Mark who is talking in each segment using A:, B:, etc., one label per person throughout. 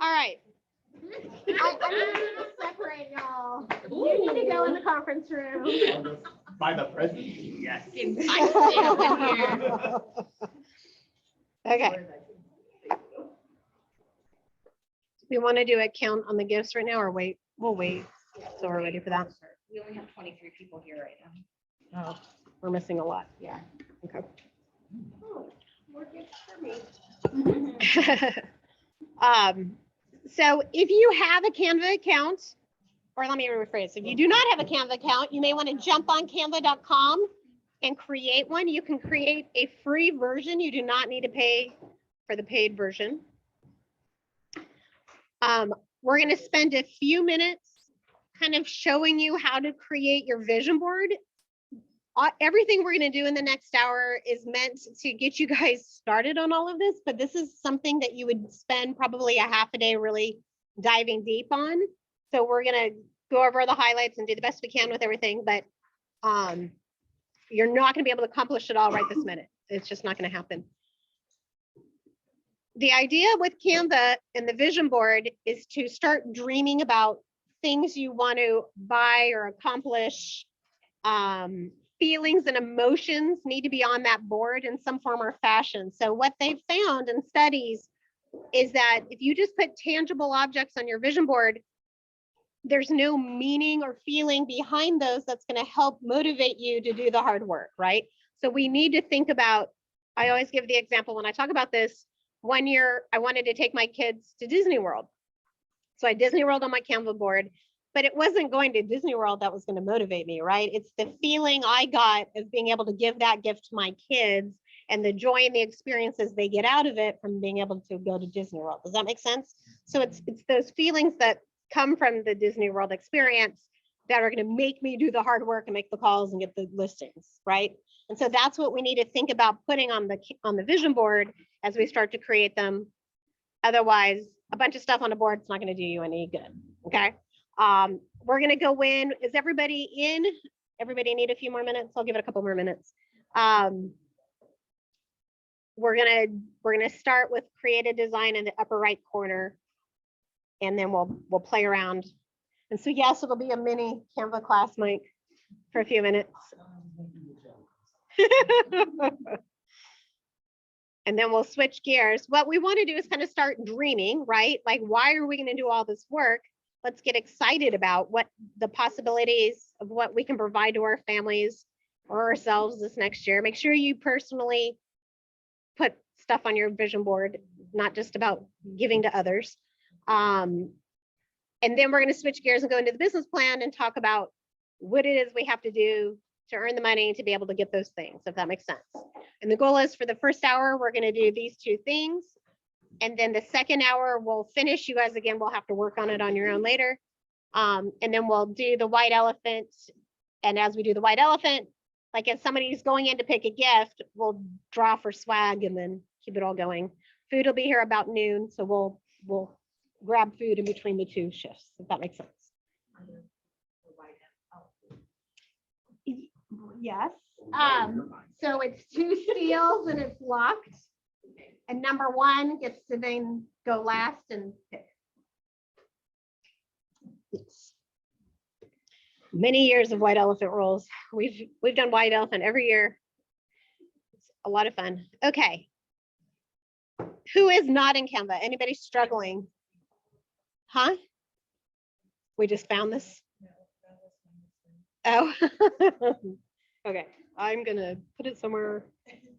A: All right. I need to separate y'all. You need to go in the conference room.
B: By the president, yes.
A: Okay. We want to do a count on the gifts right now or wait? We'll wait. So we're ready for that.
C: We only have 23 people here right now.
A: Oh, we're missing a lot.
C: Yeah.
A: Okay.
C: More gifts for me.
A: So if you have a Canva account, or let me rephrase, if you do not have a Canva account, you may want to jump on canva.com and create one. You can create a free version. You do not need to pay for the paid version. We're going to spend a few minutes kind of showing you how to create your vision board. Everything we're going to do in the next hour is meant to get you guys started on all of this, but this is something that you would spend probably a half a day really diving deep on. So we're going to go over the highlights and do the best we can with everything, but you're not going to be able to accomplish it all right this minute. It's just not going to happen. The idea with Canva and the vision board is to start dreaming about things you want to buy or accomplish. Feelings and emotions need to be on that board in some form or fashion. So what they've found in studies is that if you just put tangible objects on your vision board, there's no meaning or feeling behind those that's going to help motivate you to do the hard work, right? So we need to think about, I always give the example when I talk about this. One year, I wanted to take my kids to Disney World. So I had Disney World on my Canva board, but it wasn't going to Disney World that was going to motivate me, right? It's the feeling I got of being able to give that gift to my kids and the joy and the experiences they get out of it from being able to go to Disney World. Does that make sense? So it's those feelings that come from the Disney World experience that are going to make me do the hard work and make the calls and get the listings, right? And so that's what we need to think about putting on the vision board as we start to create them. Otherwise, a bunch of stuff on the board is not going to do you any good. Okay. We're going to go in. Is everybody in? Everybody need a few more minutes? I'll give it a couple more minutes. We're going to start with create a design in the upper right corner, and then we'll play around. And so yes, it'll be a mini Canva class, Mike, for a few minutes. And then we'll switch gears. What we want to do is kind of start dreaming, right? Like, why are we going to do all this work? Let's get excited about what the possibilities of what we can provide to our families or ourselves this next year. Make sure you personally put stuff on your vision board, not just about giving to others. And then we're going to switch gears and go into the business plan and talk about what it is we have to do to earn the money to be able to get those things, if that makes sense. And the goal is for the first hour, we're going to do these two things. And then the second hour, we'll finish. You guys, again, will have to work on it on your own later. And then we'll do the white elephant. And as we do the white elephant, like if somebody's going in to pick a gift, we'll draw for swag and then keep it all going. Food will be here about noon. So we'll grab food in between the two shifts, if that makes sense. Yes. So it's 2 steals and it's locked. And number 1 gets to then go last and pick. Yes. Many years of white elephant rolls. We've done white elephant every year. It's a lot of fun. Okay. Who is not in Canva? Anybody struggling? Huh? We just found this. Oh. Okay. I'm gonna put it somewhere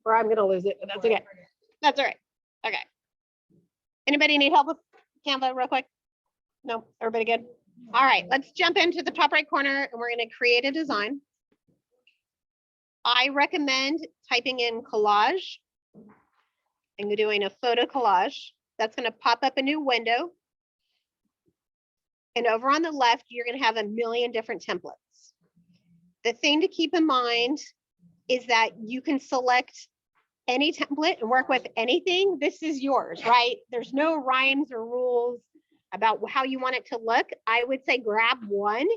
A: or I'm gonna lose it, but that's okay. That's all right. Okay. Anybody need help with Canva real quick? No, everybody good? All right, let's jump into the top right corner and we're going to create a design. I recommend typing in collage and doing a photo collage. That's going to pop up a new window. And over on the left, you're going to have a million different templates. The thing to keep in mind is that you can select any template and work with anything. This is yours, right? There's no rhymes or rules about how you want it to look. I would say grab one,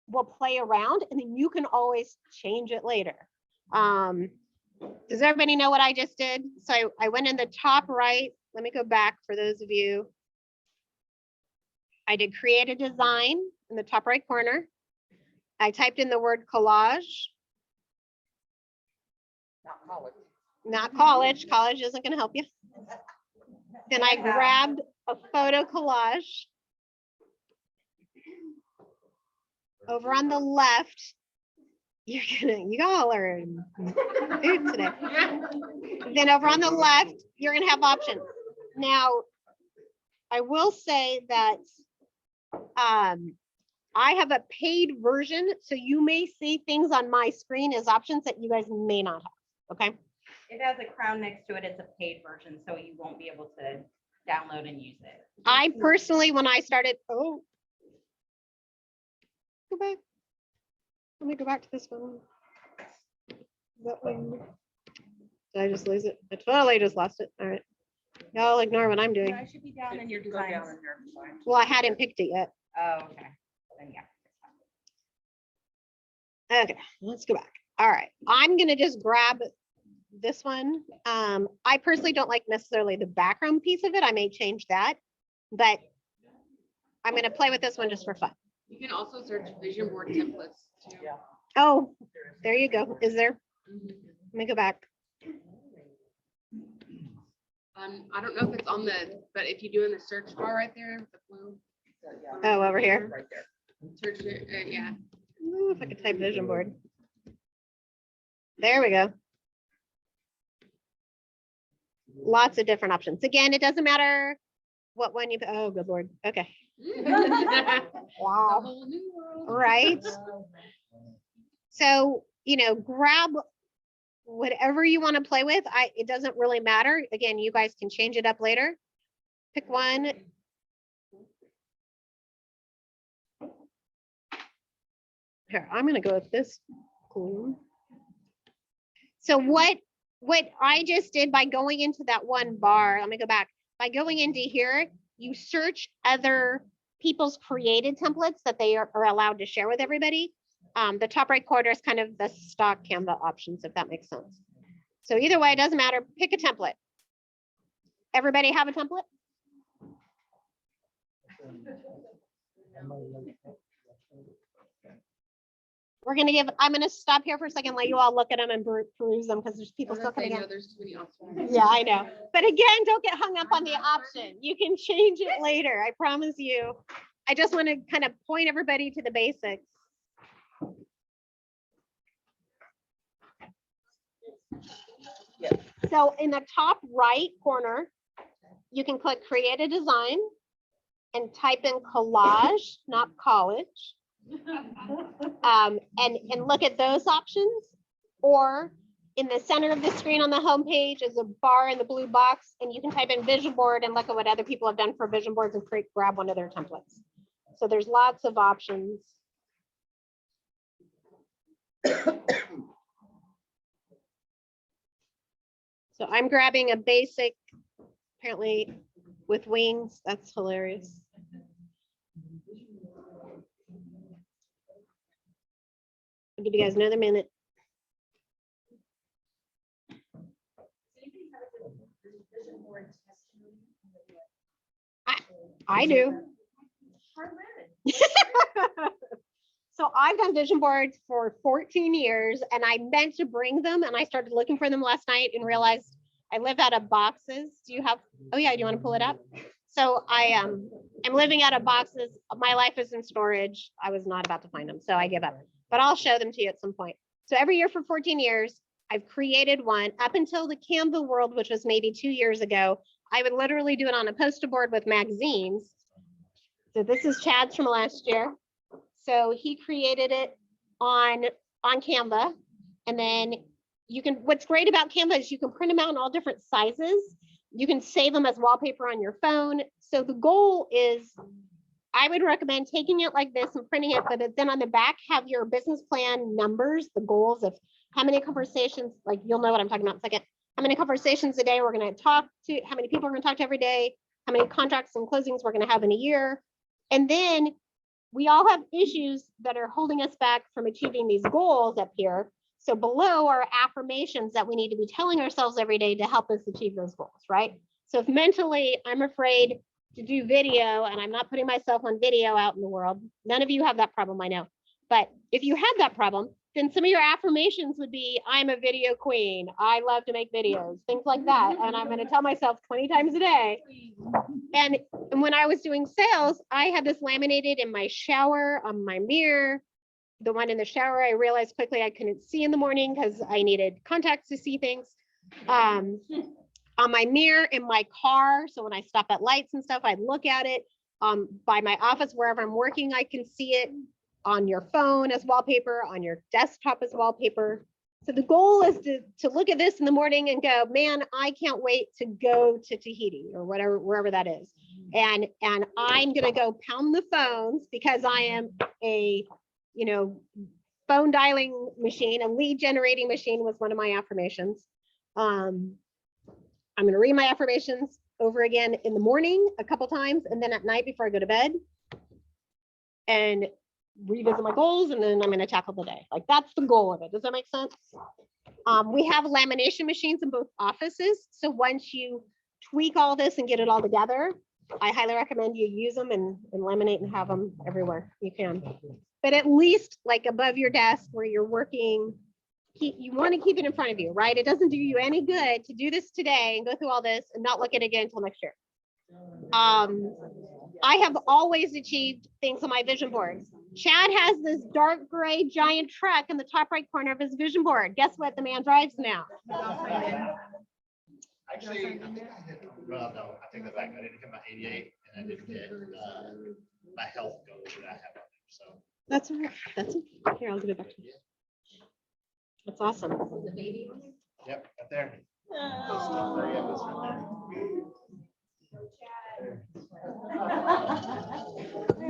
A: we'll play around, and then you can always change it later. Does everybody know what I just did? So I went in the top right. Let me go back for those of you I did create a design in the top right corner. I typed in the word collage,
C: Not college.
A: not college. College isn't going to help you. Then I grabbed a photo collage. Over on the left, you all are in food today. Then over on the left, you're gonna have options. Now, I will say that I have a paid version, so you may see things on my screen as options that you guys may not have, okay?
D: It has a crown next to it. It's a paid version, so you won't be able to download and use it.
A: I personally, when I started, go back. Let me go back to this one. That one. Did I just lose it? I totally just lost it. All right. Y'all ignore what I'm doing.
D: I should be down in your
C: Go down
D: designs.
C: in your design.
A: Well, I hadn't picked it yet.
D: Oh, okay. Then yeah.
A: Okay, let's go back. All right, I'm gonna just grab this one. I personally don't like necessarily the background piece of it. I may change that, but I'm gonna play with this one just for fun.
E: You can also search vision board templates too.
C: Yeah.
A: Oh, there you go. Is there?
E: Mhm.
A: Let me go back.
E: I don't know if it's on the, but if you do in the search bar right there, with the blue,
A: Oh, over here.
C: Right there.
E: search it, yeah.
A: Ooh, if I could type vision board. There we go. Lots of different options. Again, it doesn't matter what one you, oh, good Lord. Okay.
E: A
A: Wow.
E: whole new world.
A: Right? So, grab whatever you want to play with. It doesn't really matter. Again, you guys can change it up later. Pick one. Here, I'm gonna go with this. Cool. So what I just did by going into that one bar, let me go back. By going into here, you search other people's created templates that they are allowed to share with everybody. The top right corner is kind of the stock Canva options, if that makes sense. So either way, it doesn't matter. Pick a template. Everybody have a template? I'm gonna stop here for a second, let you all look at them and peruse them because there's people still coming in.
E: There's too many options.
A: Yeah, I know. But again, don't get hung up on the option. You can change it later. I promise you. I just want to kind of point everybody to the basics.
C: Yeah.
A: So in the top right corner, you can click create a design and type in collage, not college. And look at those options. Or in the center of the screen on the homepage is a bar in the blue box, and you can type in vision board and look at what other people have done for vision boards and grab one of their templates. So there's lots of options. So I'm grabbing a basic, apparently with wings. That's hilarious. I'll give you guys another minute. I do. So I've done vision boards for 14 years and I meant to bring them and I started looking for them last night and realized I live out of boxes. Do you have, oh yeah, do you want to pull it up? So I'm living out of boxes. My life is in storage. I was not about to find them, so I give up, but I'll show them to you at some point. So every year for 14 years, I've created one up until the Canva World, which was maybe 2 years ago. I would literally do it on a poster board with magazines. So this is Chad's from last year. So he created it on Canva. And then you can, what's great about Canva is you can print them out in all different sizes. You can save them as wallpaper on your phone. So the goal is, I would recommend taking it like this and printing it, but then on the back, have your business plan numbers, the goals of how many conversations, like you'll know what I'm talking about in a second. How many conversations a day we're going to talk to, how many people we're going to talk to every day, how many contracts and closings we're going to have in a year. And then we all have issues that are holding us back from achieving these goals up here. So below are affirmations that we need to be telling ourselves every day to help us achieve those goals, right? So if mentally I'm afraid to do video, and I'm not putting myself on video out in the world. None of you have that problem, I know. But if you had that problem, then some of your affirmations would be, I'm a video queen. I love to make videos, things like that. And I'm going to tell myself 20 times a day. And when I was doing sales, I had this laminated in my shower, on my mirror. The one in the shower, I realized quickly I couldn't see in the morning because I needed contacts to see things. On my mirror in my car. So when I stop at lights and stuff, I'd look at it. By my office, wherever I'm working, I can see it. On your phone as wallpaper, on your desktop as wallpaper. So the goal is to look at this in the morning and go, man, I can't wait to go to Tahiti or whatever, wherever that is. And I'm gonna go pound the phones because I am a, phone dialing machine, a lead generating machine was one of my affirmations. I'm gonna read my affirmations over again in the morning a couple times and then at night before I go to bed. And revisit my goals, and then I'm going to tackle the day. Like that's the goal of it. Does that make sense? We have lamination machines in both offices. So once you tweak all this and get it all together, I highly recommend you use them and laminate and have them everywhere you can. But at least like above your desk where you're working, you want to keep it in front of you, right? It doesn't do you any good to do this today and go through all this and not look at it again until next year. I have always achieved things on my vision board. Chad has this dark gray giant truck in the top right corner of his vision board. Guess what the man drives now?
B: Actually, I think I hit, well, no, I take that back. I didn't hit my 88 and I didn't hit my health goal that I have on there. So
A: That's all right. That's it. Here, I'll give it back to you. That's awesome.
B: yep, right there. Yeah, that's right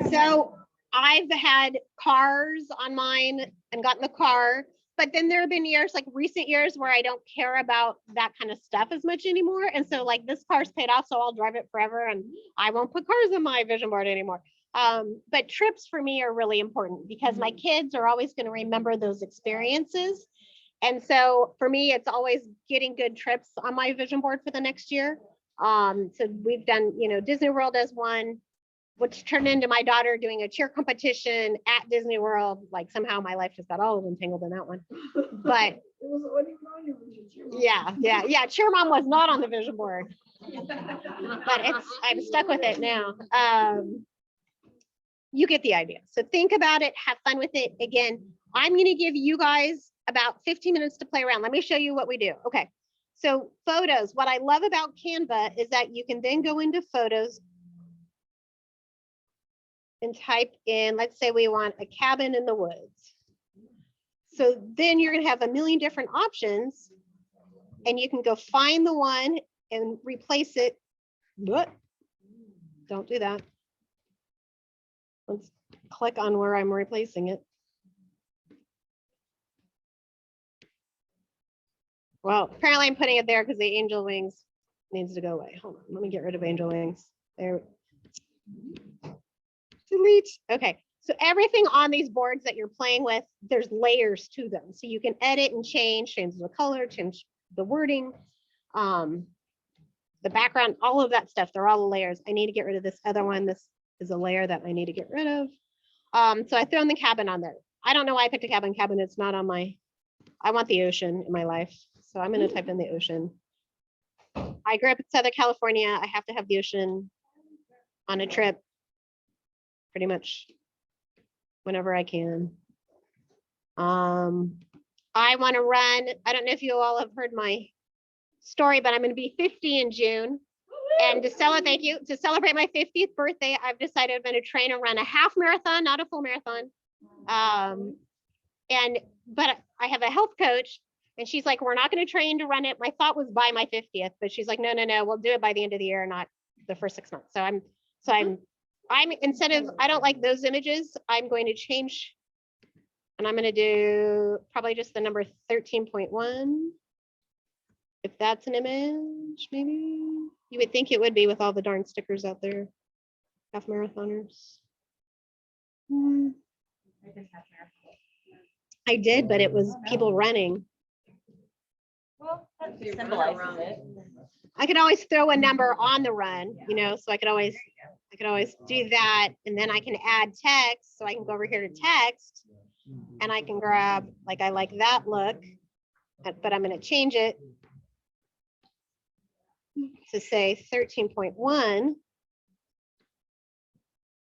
B: there.
A: So I've had cars on mine and got in the car, but then there have been years, like recent years, where I don't care about that kind of stuff as much anymore. And so like this car's paid off, so I'll drive it forever and I won't put cars on my vision board anymore. But trips for me are really important because my kids are always going to remember those experiences. And so for me, it's always getting good trips on my vision board for the next year. So we've done, Disney World as one, which turned into my daughter doing a cheer competition at Disney World. Like somehow my life just got all entangled in that one. But yeah. Cheer mom was not on the vision board, but I'm stuck with it now. You get the idea. So think about it, have fun with it. Again, I'm going to give you guys about 15 minutes to play around. Let me show you what we do. Okay. So photos, what I love about Canva is that you can then go into photos and type in, let's say we want a cabin in the woods. So then you're gonna have a million different options and you can go find the one and replace it. What? Don't do that. Let's click on where I'm replacing it. Well, apparently I'm putting it there because the angel wings needs to go away. Hold on, let me get rid of angel wings. There. Delete. Okay, so everything on these boards that you're playing with, there's layers to them. So you can edit and change the color, change the wording, the background, all of that stuff. They're all the layers. I need to get rid of this other one. This is a layer that I need to get rid of. So I throw in the cabin on there. I don't know why I picked a cabin. It's not on my, I want the ocean in my life. So I'm going to type in the ocean. I grew up in Southern California. I have to have the ocean on a trip pretty much whenever I can. I want to run. I don't know if you all have heard my story, but I'm going to be 50 in June. And to celebrate, to celebrate my 50th birthday, I've decided I'm going to train and run a half marathon, not a full marathon. But I have a health coach and she's like, we're not going to train to run it. My thought was by my 50th, but she's like, no, we'll do it by the end of the year, not the first 6 months. So I'm instead of, I don't like those images, I'm going to change and I'm going to do probably just the number 13.1. If that's an image, maybe you would think it would be with all the darn stickers out there. Half marathoners. I did, but it was people running.
D: Well, that
E: Your
D: symbolizes
E: runner
D: it.
A: I could always throw a number on the run, so I could always do that. And then I can add text. So I can go over here to text and I can grab, like, I like that look, but I'm going to change it to say 13.1.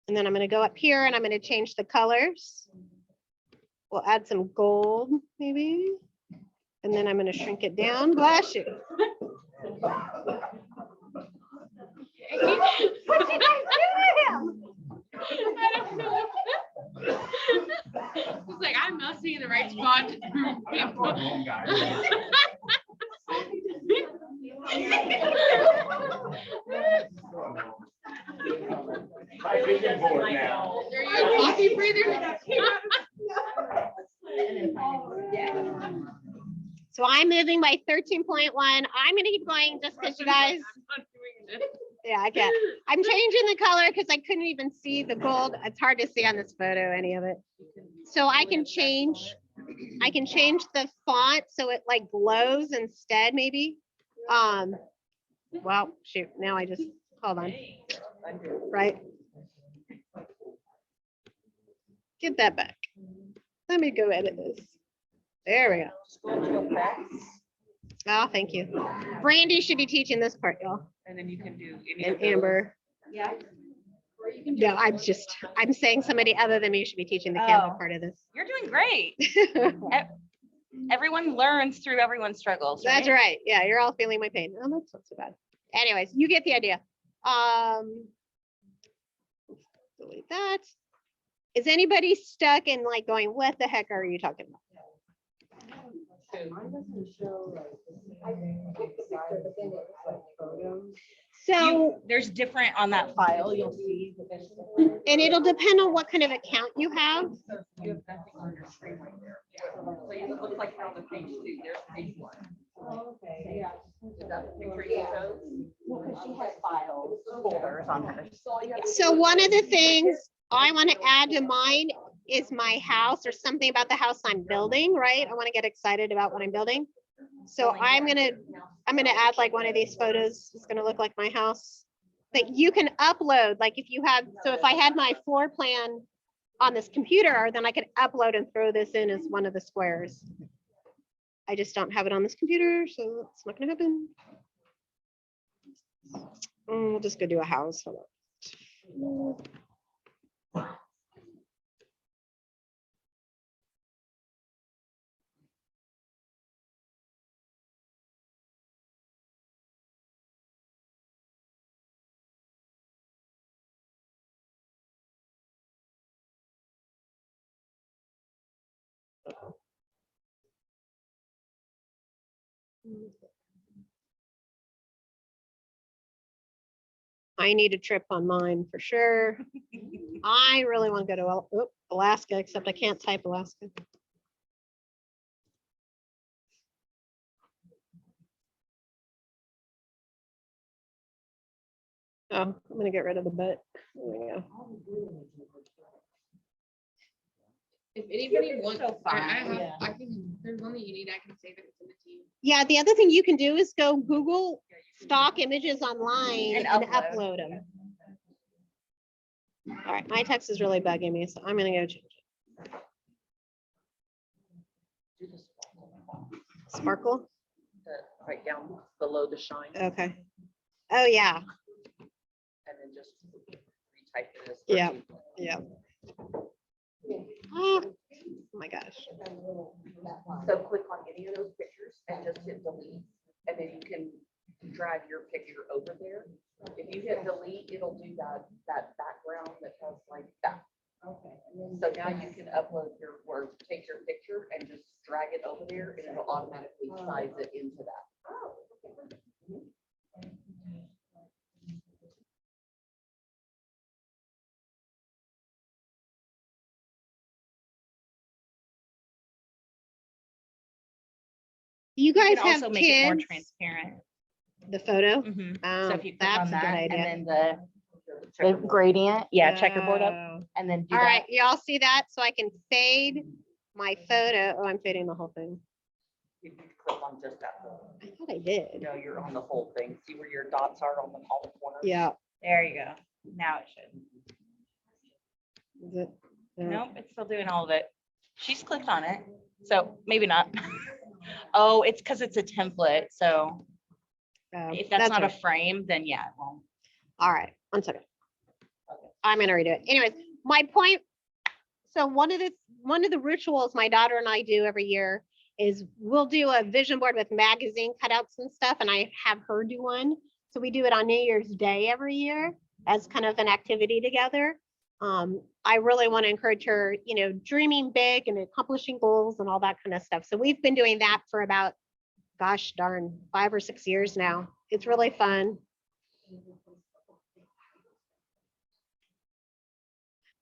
A: And then I'm going to go up here and I'm going to change the colors. We'll add some gold maybe. And then I'm going to shrink it down. Bless you. What did I do to him?
E: I don't know. It's like, I must be in the right spot.
F: My vision board now.
E: Are you a coffee breather?
A: So I'm moving by 13.1. I'm going to keep going just because you guys, yeah, I get. I'm changing the color because I couldn't even see the gold. It's hard to see on this photo, any of it. So I can change the font so it like glows instead, maybe. Well, shoot, now I just, hold on. Right. Get that back. Let me go edit this. There we go.
C: Scroll to effects,
A: Oh, thank you. Brandy should be teaching this part, y'all.
C: and then you can do any
A: And
C: of those.
A: Amber.
D: Yeah.
A: No, I'm saying somebody other than me should be teaching the Canva
D: Oh.
A: part of this.
D: You're doing great. Everyone learns through everyone's struggles,
A: That's
D: right?
A: right. Yeah, you're all feeling my pain. Oh, that's not so bad. Anyways, you get the idea. Delete that. Is anybody stuck in like going, what the heck are you talking about? So,
D: There's different on that file, you'll see. that there's different-
A: and it'll depend on what kind of account you have.
C: You have nothing on your screen right there. So it looks like you're on the page 2, there's page 1.
G: Okay, yeah.
C: Is that the picture you chose?
D: Well, because she has files, folders on hers.
A: So one of the things I want to add to mine is my house or something about the house I'm building, right? I want to get excited about what I'm building. So I'm gonna add like one of these photos. It's gonna look like my house that you can upload. Like if you have, so if I had my floor plan on this computer, then I could upload and throw this in as one of the squares. I just don't have it on this computer, so it's not gonna happen. We'll just go do a house. Hold on. I need a trip on mine for sure. I really want to go to Alaska, except I can't type Alaska. Oh, I'm gonna get rid of the butt. There we go.
E: If anybody wants,
D: so
E: I
D: fine,
E: have,
D: yeah.
E: I can, there's one that you need, I can save it and send it to you.
A: Yeah, the other thing you can do is go Google stock images online
D: And
A: and
D: upload.
A: upload them. All right, my text is really bugging me, so I'm gonna go change it.
C: Do the
A: Sparkle,
C: right down below the shine,
A: okay. Oh, yeah,
C: and then just retype it as.
A: Yeah. yeah. Oh my gosh.
C: So click on any of those pictures and just hit delete, and then you can drag your picture over there. If you hit delete, it'll do that background that has like that.
G: Okay.
C: So now you can upload your, or take your picture and just drag it over there, and it'll automatically size it into that.
A: You
D: You
A: guys
D: can
A: have
D: also make it more
A: kids,
D: transparent.
A: the photo?
D: Mhm.
A: Oh,
D: So if you click
A: that's
D: on
A: a good
D: that
A: idea.
D: and then the gradient, yeah, checkerboard up
A: Oh.
D: and then do
A: All right,
D: that.
A: y'all see that? So I can fade my photo. Oh, I'm fading the whole thing.
C: If you click on just that whole,
A: I thought I did.
C: no, you're on the whole thing. See where your dots are on all the corners?
A: Yeah.
D: There you go. Now it should.
A: Is it? Yeah.
D: Nope, it's still doing all of it. She's clicked on it, so maybe not. Oh, it's because it's a template, so if that's not a
A: right.
D: frame, then yeah, it won't.
A: All right, 1 second. I'm gonna redo it. Anyways, my point, so one of the rituals my daughter and I do every year is we'll do a vision board with magazine cutouts and stuff, and I have her do one. So we do it on New Year's Day every year as kind of an activity together. I really want to encourage her, dreaming big and accomplishing goals and all that kind of stuff. So we've been doing that for about, gosh darn, 5 or 6 years now. It's really fun.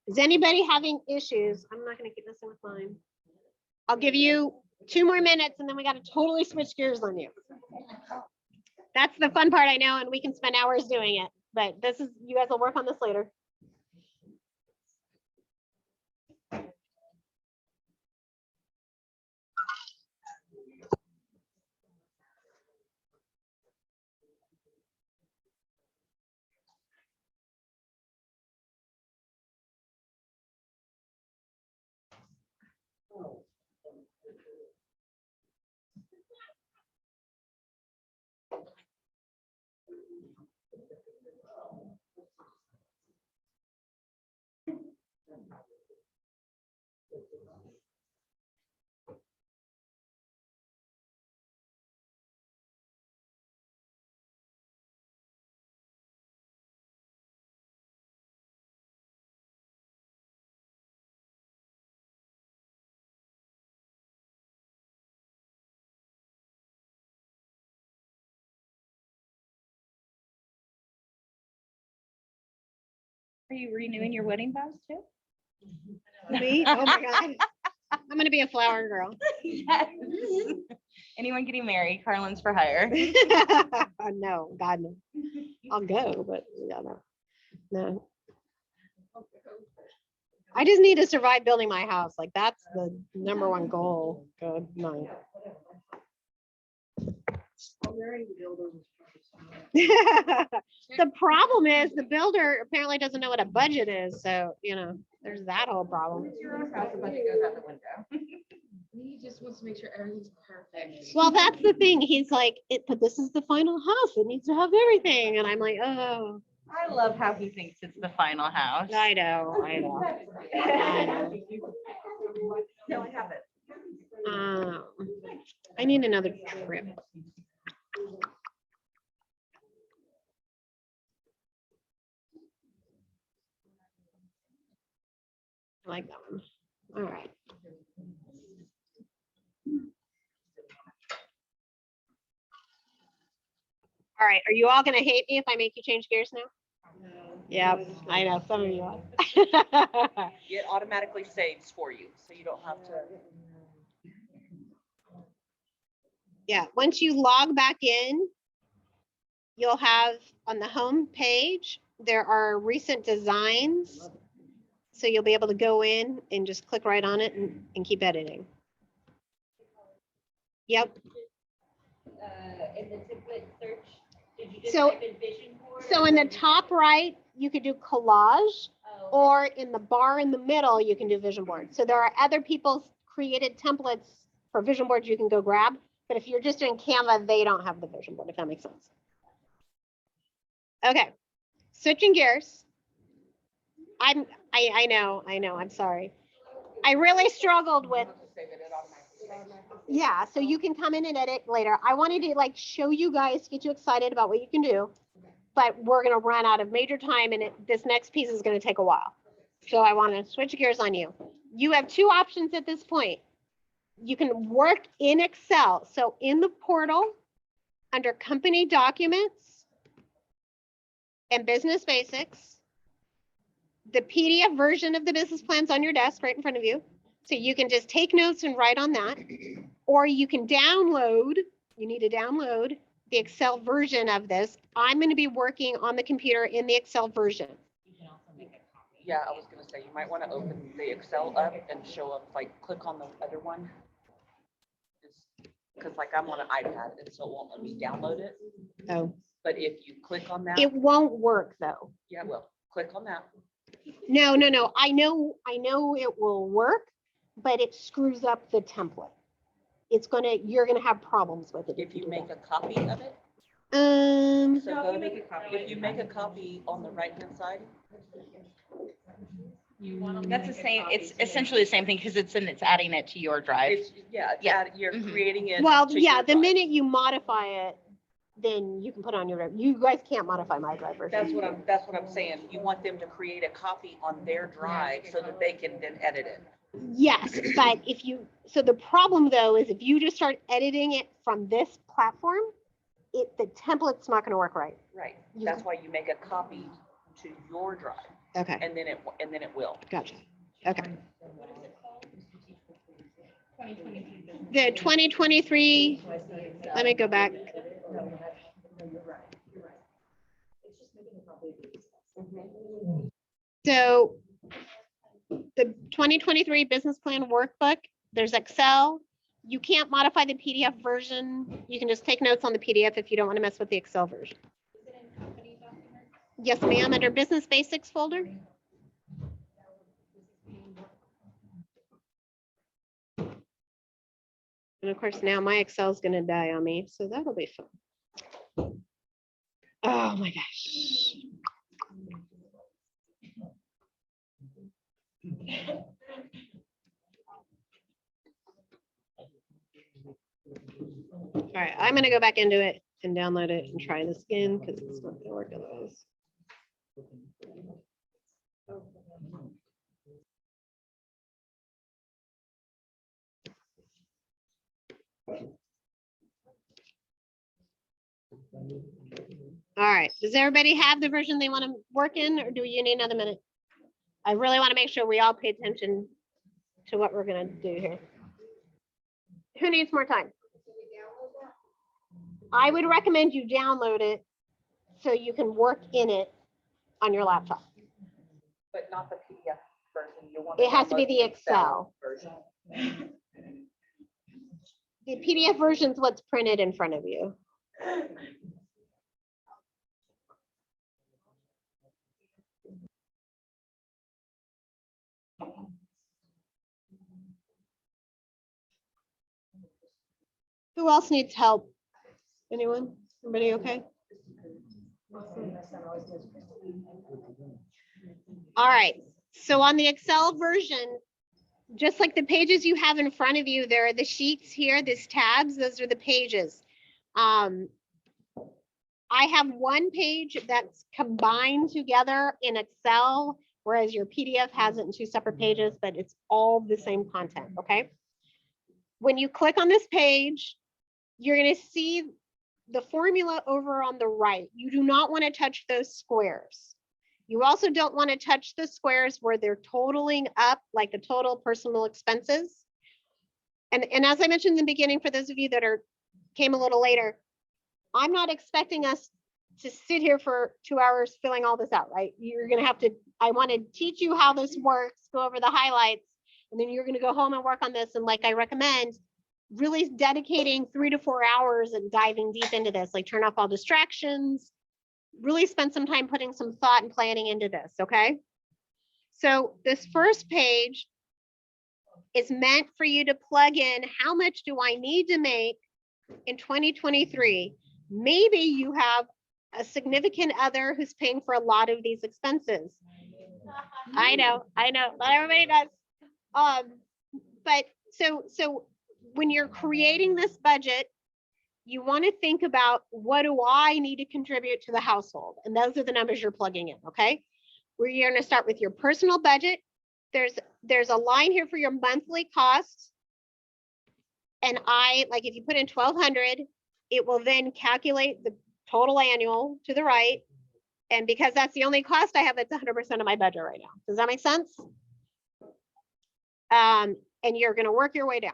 A: Is anybody having issues? I'm not gonna keep messing with mine. I'll give you 2 more minutes and then we gotta totally switch gears on you. That's the fun part, I know, and we can spend hours doing it, but you guys will work on this later.
D: Are you renewing your wedding vows too?
A: Me? Oh my God. I'm gonna be a flower girl.
D: Yes. Anyone getting married, Carlin's for hire.
A: No, God, no. I'll go, but yeah, no. I just need to survive building my house. Like that's the #1 goal. Good night. The problem is the builder apparently doesn't know what a budget is. So, there's that whole problem.
C: Your own house, the budget goes out the window.
E: He just wants to make sure everything's perfect.
A: Well, that's the thing. He's like, but this is the final house. It needs to have everything. And I'm like, oh,
D: I love how he thinks it's the final house.
A: I know.
C: No, I haven't.
A: I need another trip. I like that one. All right. All right. Are you all going to hate me if I make you change gears now? Yeah, I know. Some of you are.
C: It automatically saves for you, so you don't have to.
A: Yeah, once you log back in, you'll have on the home page, there are recent designs. So you'll be able to go in and just click right on it and keep editing. Yep.
G: In the template search, did you just
A: So-
G: type in vision board?
A: So in the top right, you could do collage,
G: Oh,
A: or in the bar in the middle, you can do vision board. So there are other people's created templates for vision boards you can go grab. But if you're just in Canva, they don't have the vision board, if that makes sense. Okay, switching gears. I know, I'm sorry. I really struggled with, yeah, so you can come in and edit later. I wanted to show you guys, get you excited about what you can do, but we're gonna run out of major time and this next piece is gonna take a while. So I wanna switch gears on you. You have 2 options at this point. You can work in Excel. So in the portal, under company documents and business basics, the PDF version of the business plan's on your desk right in front of you. So you can just take notes and write on that. Or you can download, you need to download the Excel version of this. I'm going to be working on the computer in the Excel version.
C: Yeah, I was gonna say, you might wanna open the Excel up and show up, click on the other one. because like I'm on an iPad and so it won't let me download it.
A: Oh,
C: But if you click on that,
A: it won't work though.
C: yeah, well, click on that.
A: No, no, no. I know it will work, but it screws up the template. You're gonna have problems with it.
C: If you
A: do
C: make
A: that.
C: a copy of it,
A: Um,
C: so go to, if you make a copy on the right-hand side,
D: That's the same, it's essentially the same thing because it's adding it to your drive.
C: it's, yeah, it's
D: Yeah.
C: you're
D: Mhm.
C: creating it.
A: well,
C: to
A: yeah,
C: your
A: the
C: drive.
A: minute you modify it, then you can put it on your drive. You guys can't modify my drive version.
C: That's what I'm saying. You want them to create a copy on their drive so that they can then edit it.
A: Yes, but so the problem though is if you just start editing it from this platform, the template's not gonna work right.
C: Right.
A: You-
C: That's why you make a copy to your drive
A: Okay,
C: and then it will.
A: gotcha. Okay. The 2023, let me go back. So the 2023 business plan workbook, there's Excel. You can't modify the PDF version. You can just take notes on the PDF if you don't want to mess with the Excel version. Yes, ma'am, under business basics folder. And of course, now my Excel is going to die on me, so that'll be fun. Oh my gosh. All right, I'm going to go back into it and download it and try this again because it's not going to work otherwise. All right, does everybody have the version they want to work in, or do you need another minute? I really want to make sure we all pay attention to what we're gonna do here. Who needs more time? I would recommend you download it so you can work in it on your laptop.
C: But not the PDF version. You want
A: It has to be
C: download
A: the Excel.
C: version.
A: The PDF version is what's printed in front of you. Who else needs help? Anyone? Everybody okay? All right, so on the Excel version, just like the pages you have in front of you, there are the sheets here, these tabs, those are the pages. I have one page that's combined together in Excel, whereas your PDF has it in two separate pages, but it's all the same content, okay? When you click on this page, you're gonna see the formula over on the right. You do not want to touch those squares. You also don't want to touch the squares where they're totaling up, like the total personal expenses. And as I mentioned in the beginning, for those of you that came a little later, I'm not expecting us to sit here for 2 hours filling all this out, right? You're gonna have to, I want to teach you how this works, go over the highlights, and then you're gonna go home and work on this. And like I recommend, really dedicating 3 to 4 hours and diving deep into this, like turn off all distractions, really spend some time putting some thought and planning into this, okay? So this first page is meant for you to plug in, how much do I need to make in 2023? Maybe you have a significant other who's paying for a lot of these expenses. I know, not everybody does. But so when you're creating this budget, you want to think about, what do I need to contribute to the household? And those are the numbers you're plugging in, okay? Where you're going to start with your personal budget. There's a line here for your monthly costs. And like if you put in 1,200, it will then calculate the total annual to the right. And because that's the only cost I have, that's 100% of my budget right now. Does that make sense? And you're going to work your way down.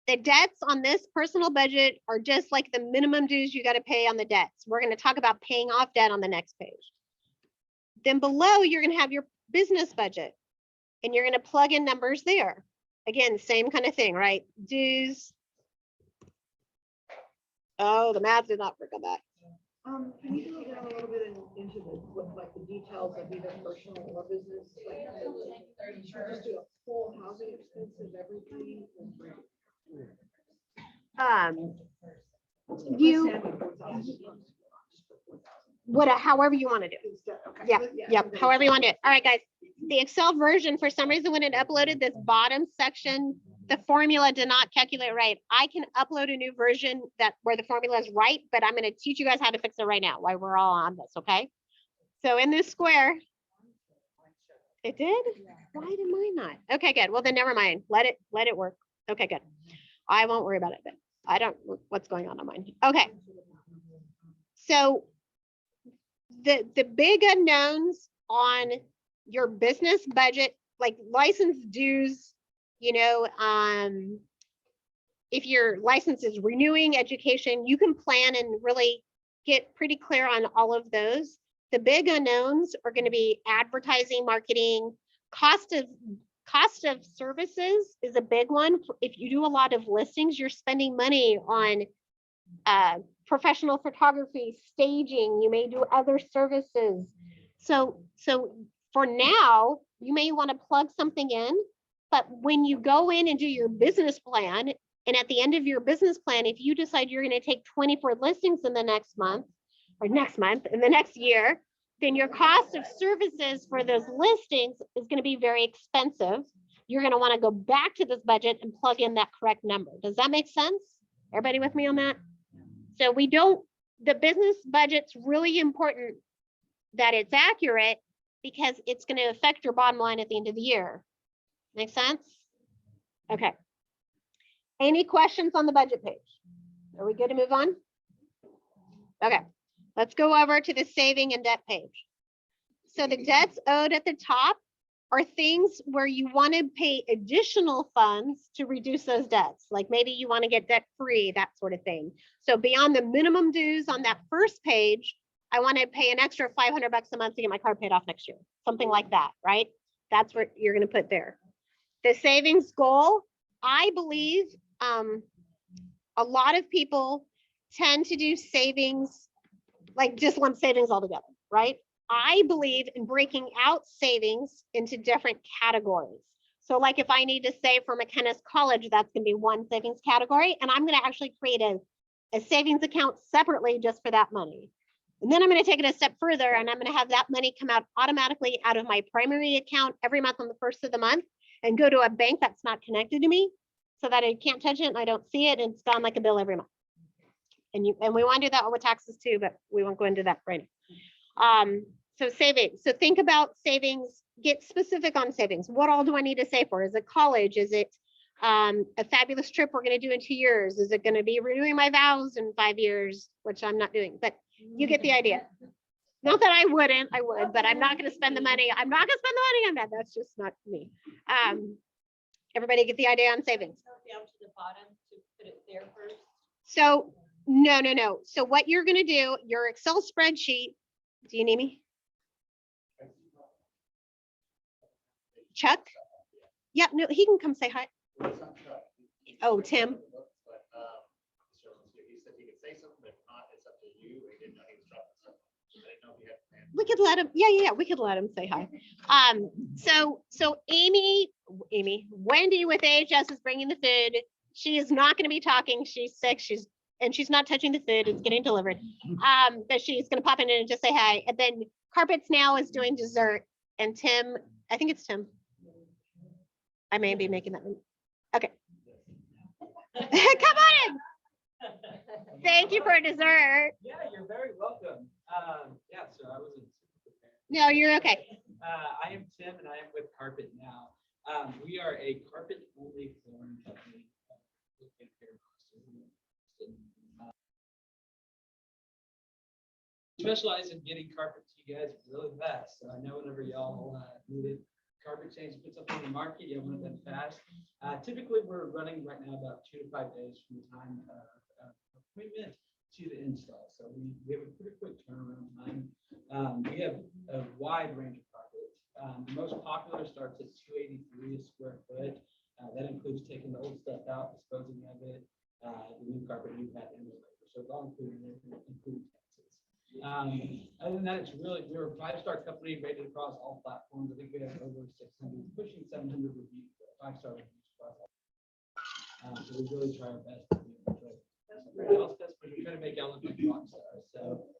A: The debts on this personal budget are just like the minimum dues you got to pay on the debts. We're going to talk about paying off debt on the next page. Then below, you're going to have your business budget, and you're going to plug in numbers there. Again, same kind of thing, right? Dues, Oh, the math did not work on that.
H: Can you go down a little bit into the, what, like the details of either personal or business? Like, just do a full housing expense of everything?
A: You,
H: Let's say I put 4,000. Just put 4,000.
A: however you want to do it.
H: Instead, okay.
A: Yeah,
H: But
A: yep, however you want to do it. All right, guys. The Excel version, for some reason, when it uploaded this bottom section, the formula did not calculate right. I can upload a new version where the formula is right, but I'm gonna teach you guys how to fix it right now while we're all on this, okay? So in this square, it did? Why did mine not? Okay, good. Well, then never mind. Let it work. Okay, good. I won't worry about it then. I don't, what's going on mine. Okay. So the big unknowns on your business budget, like license dues, if your license is renewing education, you can plan and really get pretty clear on all of those. The big unknowns are going to be advertising, marketing, cost of services is a big one. If you do a lot of listings, you're spending money on professional photography, staging, you may do other services. So for now, you may want to plug something in, but when you go in and do your business plan, and at the end of your business plan, if you decide you're going to take 24 listings in the next month, or in the next year, then your cost of services for those listings is going to be very expensive. You're going to want to go back to this budget and plug in that correct number. Does that make sense? Everybody with me on that? So the business budget's really important that it's accurate because it's going to affect your bottom line at the end of the year. Make sense? Okay. Any questions on the budget page? Are we good to move on? Okay, let's go over to the saving and debt page. So the debts owed at the top are things where you want to pay additional funds to reduce those debts. Like maybe you want to get debt free, that sort of thing. So beyond the minimum dues on that first page, I want to pay an extra $500 a month to get my car paid off next year. Something like that, right? That's what you're going to put there. The savings goal, I believe a lot of people tend to do savings, like just lump savings altogether, right? I believe in breaking out savings into different categories. So like if I need to save for McKenna's college, that's going to be one savings category. And I'm going to actually create a savings account separately just for that money. And then I'm going to take it a step further and I'm going to have that money come out automatically out of my primary account every month on the first of the month and go to a bank that's not connected to me so that I can't touch it and I don't see it and it's gone like a bill every month. And we want to do that with taxes too, but we won't go into that right now. So savings. So think about savings, get specific on savings. What all do I need to save for? Is it college? Is it a fabulous trip we're going to do in 2 years? Is it going to be renewing my vows in 5 years, which I'm not doing, but you get the idea. Not that I wouldn't, I would, but I'm not going to spend the money. I'm not going to spend the money on that. That's just not me. Everybody get the idea on savings.
G: Down to the bottom to put it there first.
A: So no. So what you're going to do, your Excel spreadsheet, do you need me? Chuck? Yeah, no, he can come say hi. Oh, Tim.
B: He said he could say something, but if not, it's up to you. He didn't know he was dropping something. I didn't know if he had plans.
A: We could let him, yeah, we could let him say hi. So Amy, Wendy with AHS is bringing the food. She is not going to be talking. She's sick. She's not touching the food. It's getting delivered. But she's going to pop in and just say hi. And then Carpets Now is doing dessert. And Tim, I think it's Tim. I may be making that one. Okay. Come on in. Thank you for dessert.
I: Yeah, you're very welcome. Yeah, so I wasn't super prepared.
A: No, you're okay.
I: I am Tim and I am with Carpet Now. We are a carpet-only flooring company. Specialize in getting carpet to you guys really fast. So I know whenever y'all needed carpet change, put something in the market, you want it done fast. Typically, we're running right now about 2 to 5 days from the time of appointment to the install. So we have a pretty quick turnaround time. We have a wide range of carpets. The most popular starts at $283 a square foot. That includes taking the old stuff out, disposing of it, the new carpet we've had in the labor. so it's all included, including taxes. Other than that, it's really, we're a 5-star company rated across all platforms. I think we have over 600, pushing 700 reviews, 5-star reviews across all. So we really try our best to do everybody else does, but we try to make y'all look like rock stars. So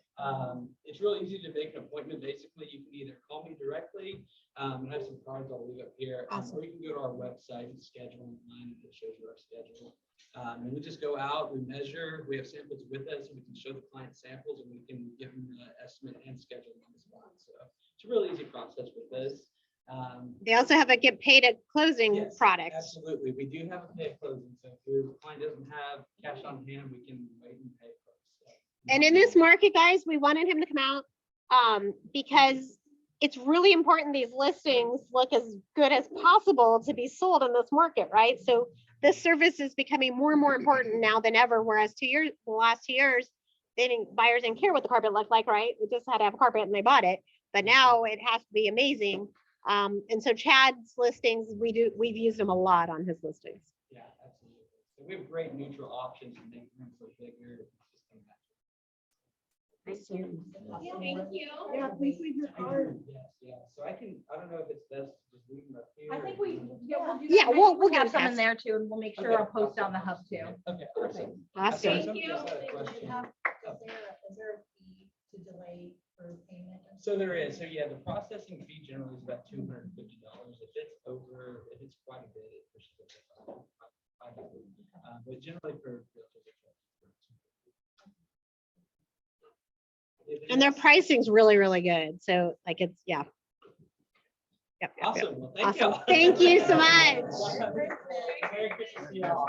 I: it's really easy to make an appointment. Basically, you can either call me directly, and I have some cards I'll leave up here,
A: Awesome.
I: or you can go to our website and schedule online, and it shows you our schedule. And we just go out, we measure, we have samples with us, and we can show the client samples, and we can give them the estimate and schedule on the spot. So it's a really easy process with this.
A: They also have a get paid at closing
I: Yes,
A: product.
I: Absolutely. We do have a pay at closing. So if your client doesn't have cash on hand, we can wait and pay close. So,
A: And in this market, guys, we wanted him to come out because it's really important these listings look as good as possible to be sold in this market, right? So this service is becoming more and more important now than ever, whereas the last 2 years, buyers didn't care what the carpet looked like, right? We just had to have a carpet and they bought it. But now it has to be amazing. And so Chad's listings, we've used them a lot on his listings.
I: yeah, absolutely. So we have great neutral options and make them so bigger. It's just come back.
G: Thank you.
H: Yeah, please leave your card.
I: Yes, yeah. So I don't know if it's best to just leave them up here.
C: I think
I: or-
C: we'll do that.
A: Yeah,
C: Maybe
A: we'll get
C: have
A: them
C: some in
A: passed.
C: there too, and we'll make sure
I: Okay,
C: I'll post
I: awesome.
C: on the hub too.
I: Okay, awesome.
A: Awesome.
I: Sorry,
G: Thank
I: somebody
G: you.
I: just had a question.
G: Is there a fee to delay for payment?
I: So there is. So yeah, the processing fee generally is about $250. If it's quite a bit, it pushes it to $500. But generally for realtors, it's $250.
A: And their pricing's really, really good. So like it's, yeah. Yep, yep, yep.
I: Awesome. Well, thank
A: Awesome.
I: you.
A: Thank you so much.
I: Merry Christmas to y'all.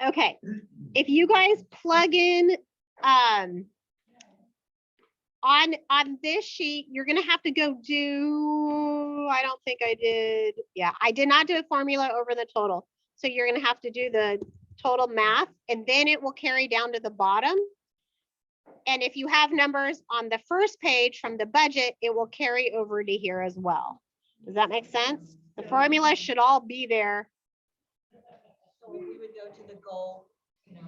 A: Okay, if you guys plug in, on this sheet, you're gonna have to go do, I don't think I did, yeah, I did not do a formula over the total. So you're gonna have to do the total math and then it will carry down to the bottom. And if you have numbers on the first page from the budget, it will carry over to here as well. Does that make sense? The formula should all be there.
G: So we would go to the goal,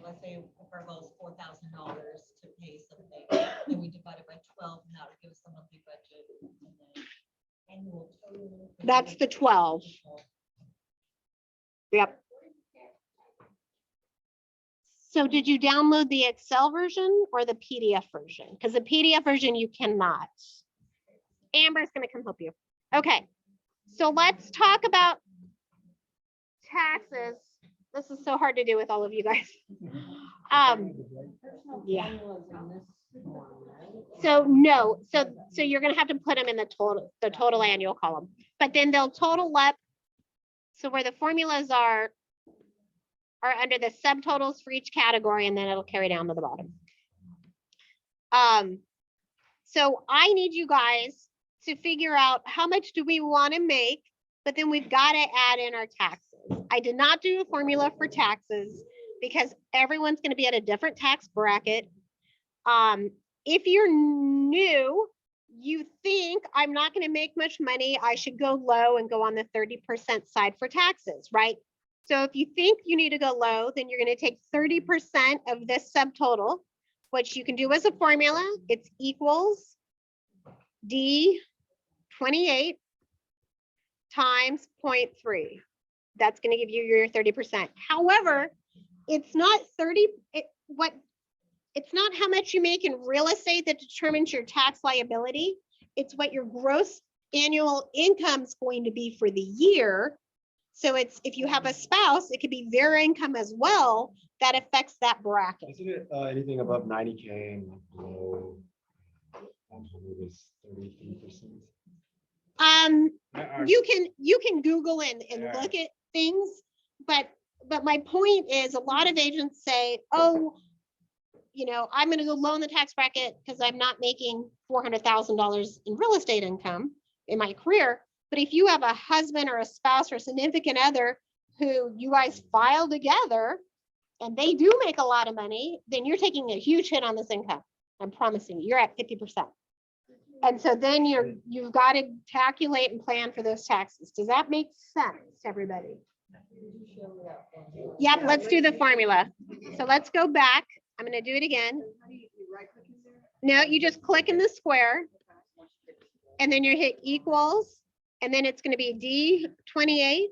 G: let's say if our goal is $4,000 to pay something, then we divide it by 12, and that would give us a monthly budget. And then annual total.
A: That's the 12. Yep. So did you download the Excel version or the PDF version? Because the PDF version you cannot. Amber's gonna come help you. Okay, so let's talk about taxes. This is so hard to do with all of you guys. Yeah. So no, so you're gonna have to put them in the total annual column, but then they'll total up. So where the formulas are under the subtotals for each category, and then it'll carry down to the bottom. So I need you guys to figure out how much do we want to make, but then we've got to add in our taxes. I did not do a formula for taxes because everyone's going to be at a different tax bracket. If you're new, you think I'm not going to make much money, I should go low and go on the 30% side for taxes, right? So if you think you need to go low, then you're going to take 30% of this subtotal, which you can do as a formula. It's equals D28 times 0.3. That's going to give you your 30%. However, it's not 30. It's not how much you make in real estate that determines your tax liability. It's what your gross annual income is going to be for the year. So it's, if you have a spouse, it could be their income as well that affects that bracket.
J: Isn't it anything above 90K and below 100 is 33%?
A: You can Google and
J: Yeah.
A: look at things, but my point is a lot of agents say, oh, I'm going to go low in the tax bracket because I'm not making $400,000 in real estate income in my career. But if you have a husband or a spouse or a significant other who you guys file together and they do make a lot of money, then you're taking a huge hit on this income. I'm promising you're at 50%. And so then you've got to calculate and plan for those taxes. Does that make sense to everybody? Yep, let's do the formula. So let's go back. I'm gonna do it again. No, you just click in the square and then you hit equals, and then it's gonna be D28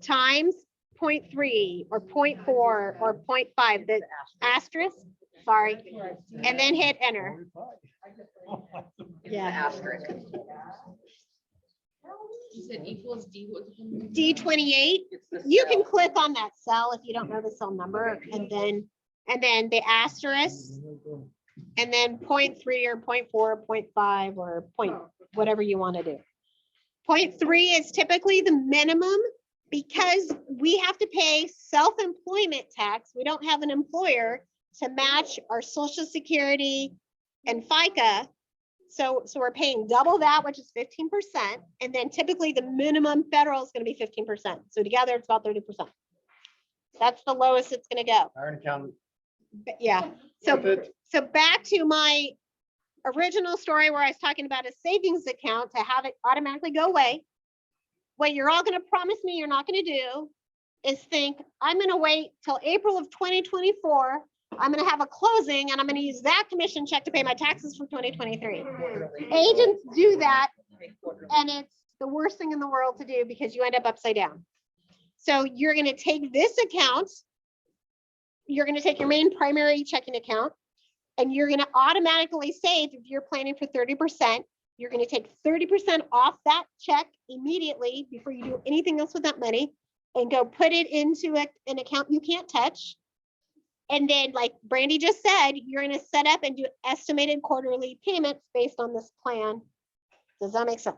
A: times 0.3 or 0.4 or 0.5, the asterisk, sorry, and then hit enter. Yeah,
C: Asterisk.
E: You said equals D.
A: D28.
C: It's the
A: You can
C: cell.
A: click on that cell if you don't know the cell number, and then the asterisk, and then 0.3 or 0.4, or 0.5 or point, whatever you want to do. 0.3 is typically the minimum because we have to pay self-employment tax. We don't have an employer to match our social security and FICA. So we're paying double that, which is 15%. And then typically the minimum federal is going to be 15%. So together it's about 30%. That's the lowest it's going to go.
J: Hire an accountant.
A: But yeah, so back to my original story where I was talking about a savings account to have it automatically go away. What you're all going to promise me you're not going to do is think, I'm going to wait till April of 2024. I'm going to have a closing and I'm going to use that commission check to pay my taxes for 2023. Agents do that, and it's the worst thing in the world to do because you end up upside down. So you're going to take this account, you're going to take your main primary checking account, and you're going to automatically save. If you're planning for 30%, you're going to take 30% off that check immediately before you do anything else with that money, and go put it into an account you can't touch. And then, like Brandy just said, you're going to set up and do estimated quarterly payments based on this plan. Does that make sense?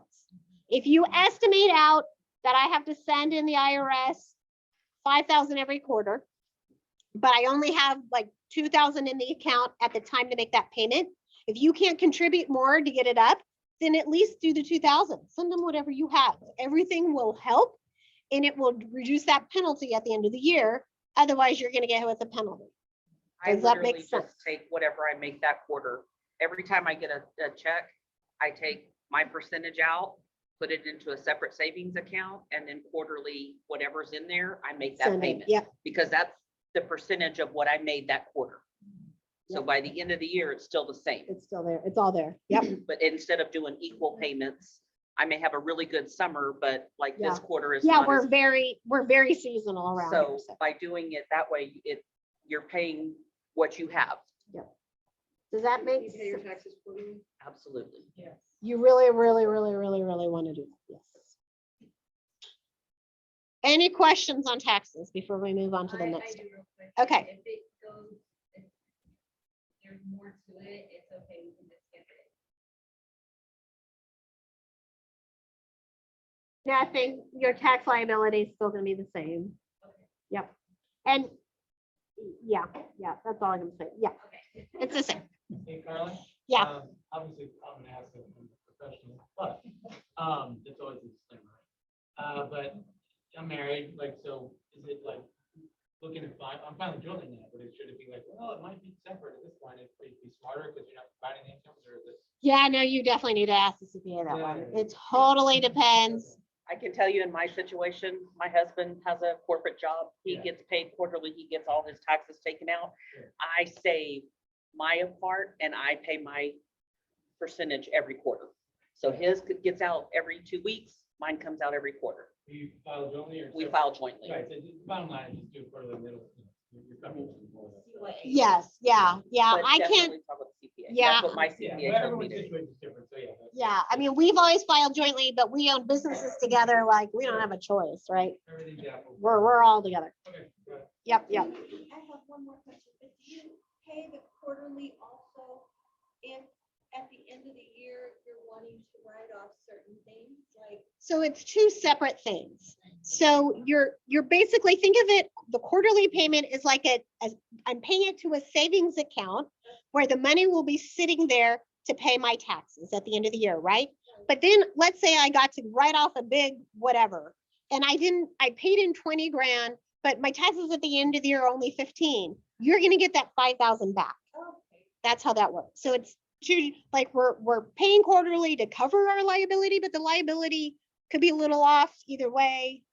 A: If you estimate out that I have to send in the IRS $5,000 every quarter, but I only have like $2,000 in the account at the time to make that payment, if you can't contribute more to get it up, then at least do the 2,000. Send them whatever you have. Everything will help, and it will reduce that penalty at the end of the year. Otherwise, you're going to get hit with a penalty.
C: I
A: Does that make
C: literally
A: sense?
C: just take whatever I make that quarter. Every time I get a check, I take my percentage out, put it into a separate savings account, and then quarterly, whatever's in there, I make that
A: Send it.
C: payment.
A: Yeah,
C: Because that's the percentage of what I made that quarter. So by the end of the year, it's still the same.
A: it's still there. It's all there. Yep.
C: But instead of doing equal payments, I may have a really good summer, but like this
A: Yeah.
C: quarter is
A: Yeah,
C: not
A: we're
C: as.
A: very seasonal around here.
C: So
A: So
C: by doing it that way, you're paying what you have.
A: does that make
H: You pay your
A: sense?
H: taxes quarterly?
C: Absolutely.
A: You really want to do that. Yes. Any questions on taxes before we move on to the next?
K: do real quick.
A: Okay.
K: If it goes, if there's more to it, it's okay, we can just skip it.
A: Nothing, your tax liability is still gonna be the same. Yep. And yeah, that's all I'm gonna say. Yeah, it's the same.
I: Hey, Carly?
A: Yeah.
I: Obviously, I'm gonna ask it from a professional, but, it's always a disclaimer. But I'm married, like, so is it like, looking at I'm finally joining that, but should it be like, well, it might be separate at this point, it'd be smarter because you're not combining the incomes, or is it?
A: Yeah, no, you definitely need to ask the CPA that one. It totally depends.
C: I can tell you in my situation, my husband has a corporate job. He
I: Yeah.
C: gets paid quarterly. He gets all his taxes taken out.
I: Sure.
C: I save my part and I pay my percentage every quarter. So his gets out every 2 weeks. Mine comes out every quarter.
I: You file jointly or?
C: We
I: separate?
C: file jointly.
I: Right, so the bottom line is just do it quarterly middle. You're covered.
A: Yes, yeah.
C: But
A: I can't,
C: definitely talk with the CPA.
A: Yeah.
C: That's what my
I: Yeah,
C: CPA
I: but
C: told me
I: everyone's
C: to do.
I: situation is different, so yeah. that's-
A: yeah, I mean, we've always filed jointly, but we own businesses together, like, we don't have a choice, right?
I: Everything's apples.
A: We're all together.
I: Okay, good.
A: Yep.
G: I have one more question, but do you pay the quarterly also if at the end of the year, you're wanting to write off certain things, like?
A: So it's two separate things. So you're basically, think of it, the quarterly payment is like I'm paying it to a savings account where the money will be sitting there to pay my taxes at the end of the year, right? But then let's say I got to write off a big whatever, and I paid in 20 grand, but my taxes at the end of the year are only 15. You're gonna get that 5,000 back. That's how that works. So it's two, like we're paying quarterly to cover our liability, but the liability could be a little off either way.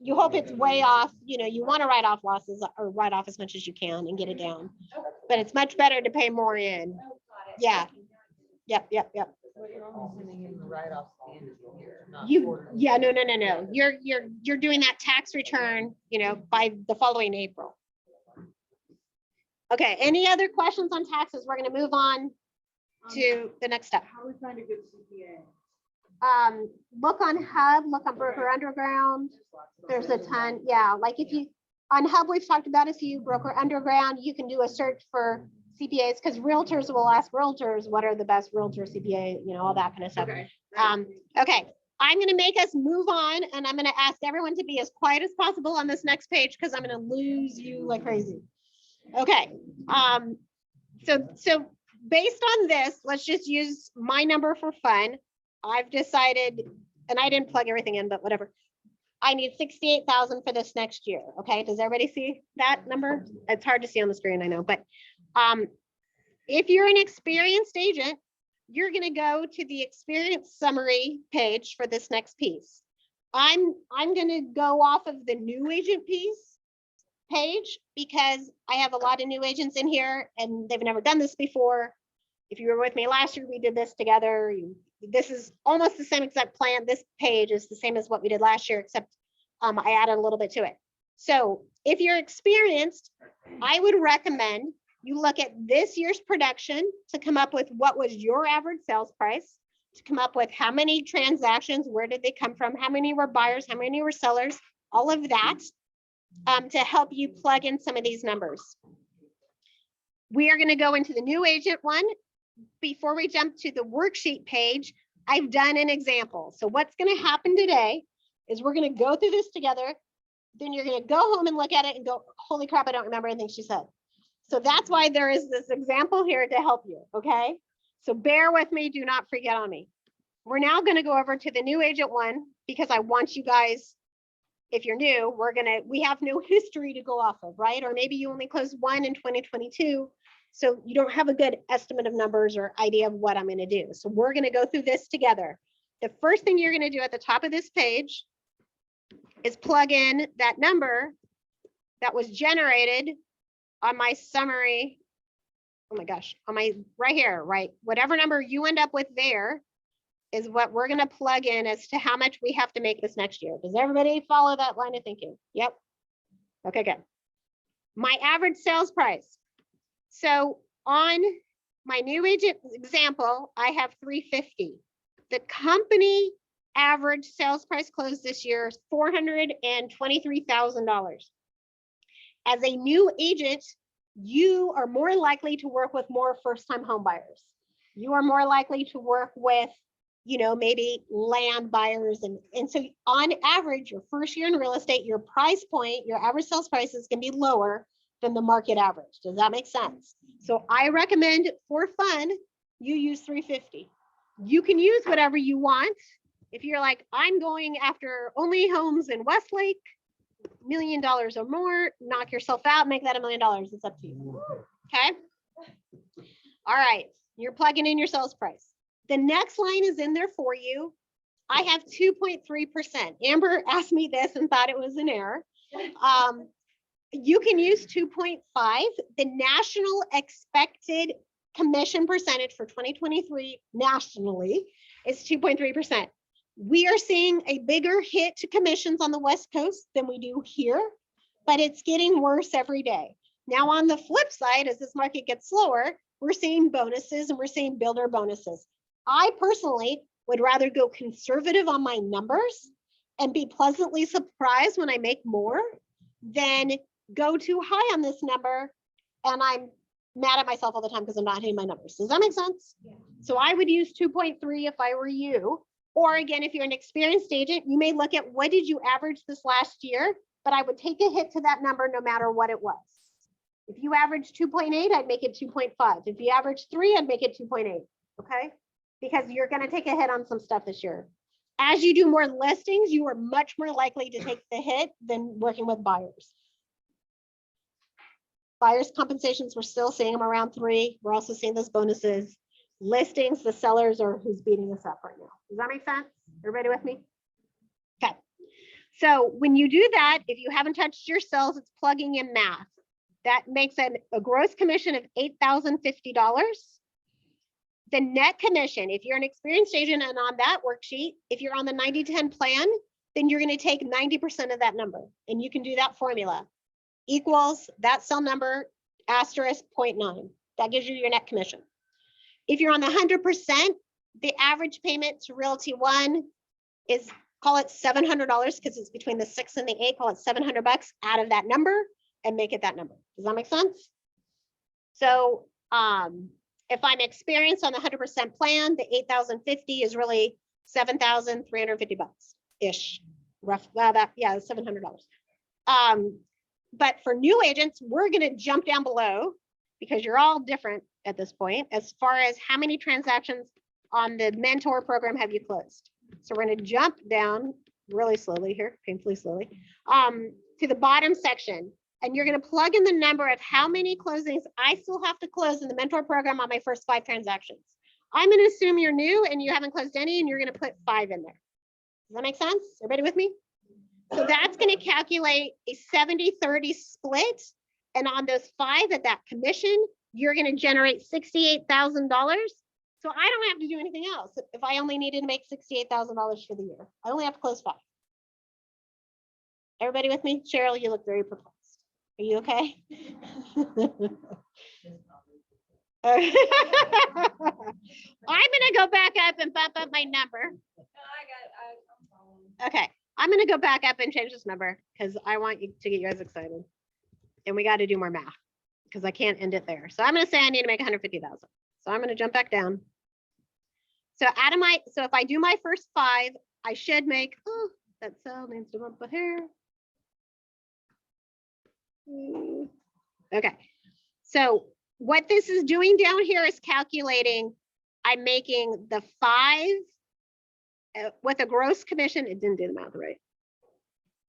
A: you hope it's way off, you know, you want to write off losses or write off as much as you can and get it down. But it's much better to pay more in. Yeah. Yep.
C: But you're only sending in the write-offs at the end of the year, not
A: You,
C: quarterly.
A: yeah, no. You're doing that tax return, you know, by the following April. Okay, any other questions on taxes? We're gonna move on to the next step.
H: How do we find a good CPA?
A: Look on Hub, look on Broker Underground. There's a ton, yeah, like if you, on Hub, we've talked about a few. Broker Underground, you can do a search for CPAs, because realtors will ask realtors, what are the best realtor CPA, you know, all that kind of stuff.
H: Okay.
A: Okay, I'm gonna make us move on, and I'm gonna ask everyone to be as quiet as possible on this next page, because I'm gonna lose you like crazy. Okay, so based on this, let's just use my number for fun. I've decided, and I didn't plug everything in, but whatever. I need 68,000 for this next year. Okay, does everybody see that number? It's hard to see on the screen, I know, but if you're an experienced agent, you're gonna go to the experience summary page for this next piece. I'm gonna go off of the new agent page, because I have a lot of new agents in here and they've never done this before. If you were with me last year, we did this together. This is almost the same exact plan. This page is the same as what we did last year, except I added a little bit to it. So if you're experienced, I would recommend you look at this year's production to come up with what was your average sales price, to come up with how many transactions, where did they come from, how many were buyers, how many were sellers, all of that, to help you plug in some of these numbers. We are going to go into the new agent one. Before we jump to the worksheet page, I've done an example. So what's going to happen today is we're going to go through this together. Then you're going to go home and look at it and go, holy crap, I don't remember anything she said. So that's why there is this example here to help you, okay? So bear with me, do not forget on me. We're now going to go over to the new agent one, because I want you guys, if you're new, we have no history to go off of, right? Or maybe you only closed one in 2022. So you don't have a good estimate of numbers or idea of what I'm going to do. So we're going to go through this together. The first thing you're going to do at the top of this page is plug in that number that was generated on my summary. Oh my gosh, on my right here, right? Whatever number you end up with there is what we're going to plug in as to how much we have to make this next year. Does everybody follow that line of thinking? Yep. Okay, good. My average sales price. So on my new agent example, I have 350. The company average sales price closed this year is $423,000. As a new agent, you are more likely to work with more first-time home buyers. You are more likely to work with, you know, maybe land buyers. And so on average, your first year in real estate, your price point, your average sales price is going to be lower than the market average. Does that make sense? So I recommend, for fun, you use 350. You can use whatever you want. If you're like, I'm going after only homes in Westlake, $1 million or more, knock yourself out, make that $1 million. It's up to you. Okay. All right. You're plugging in your sales price. The next line is in there for you. I have 2.3%. Amber asked me this and thought it was an error. You can use 2.5. The national expected commission percentage for 2023 nationally is 2.3%. We are seeing a bigger hit to commissions on the West Coast than we do here, but it's getting worse every day. Now, on the flip side, as this market gets slower, we're seeing bonuses and we're seeing builder bonuses. I personally would rather go conservative on my numbers and be pleasantly surprised when I make more than go too high on this number and I'm mad at myself all the time because I'm not hitting my numbers. Does that make sense? Yeah. So I would use 2.3 if I were you. Or again, if you're an experienced agent, you may look at what did you average this last year, but I would take a hit to that number no matter what it was. If you average 2.8, I'd make it 2.5. If you average 3, I'd make it 2.8. Okay? Because you're going to take a hit on some stuff this year. As you do more listings, you are much more likely to take the hit than working with buyers. Buyers' compensations, we're still seeing them around 3. We're also seeing those bonuses. Listings, the sellers are who's beating us up right now. Does that make sense? Everybody with me? Okay. So when you do that, if you haven't touched your cells, it's plugging in math. That makes a gross commission of $8,050. The net commission, if you're an experienced agent and on that worksheet, if you're on the 90-10 plan, then you're going to take 90% of that number. And you can do that formula. Equals that cell number asterisk 0.9. That gives you your net commission. If you're on the 100%, the average payment to Realty One is, call it $700 because it's between the 6 and the 8, call it $700 out of that number and make it that number. Does that make sense? So if I'm experienced on the 100% plan, the 8,050 is really $7,350 ish. Rough, yeah, $700. But for new agents, we're going to jump down below because you're all different at this point as far as how many transactions on the mentor program have you closed. So we're going to jump down really slowly here, painfully slowly, to the bottom section. And you're going to plug in the number of how many closings I still have to close in the mentor program on my first 5 transactions. I'm going to assume you're new and you haven't closed any, and you're going to put 5 in there. Does that make sense? Everybody with me? So that's going to calculate a 70-30 split. And on those 5 at that commission, you're going to generate $68,000. So I don't have to do anything else. If I only needed to make $68,000 for the year, I only have to close 5. Everybody with me? Cheryl, you look very perplexed. Are you okay? I'm gonna go back up and bump up my number. Okay, I'm gonna go back up and change this number because I want you to get you guys excited. And we got to do more math because I can't end it there. So I'm gonna say I need to make 150,000. So I'm gonna jump back down. So so if I do my first 5, I should make, oh, that cell needs to bump here. Okay, so what this is doing down here is calculating, I'm making the 5 with a gross commission. It didn't do the math right.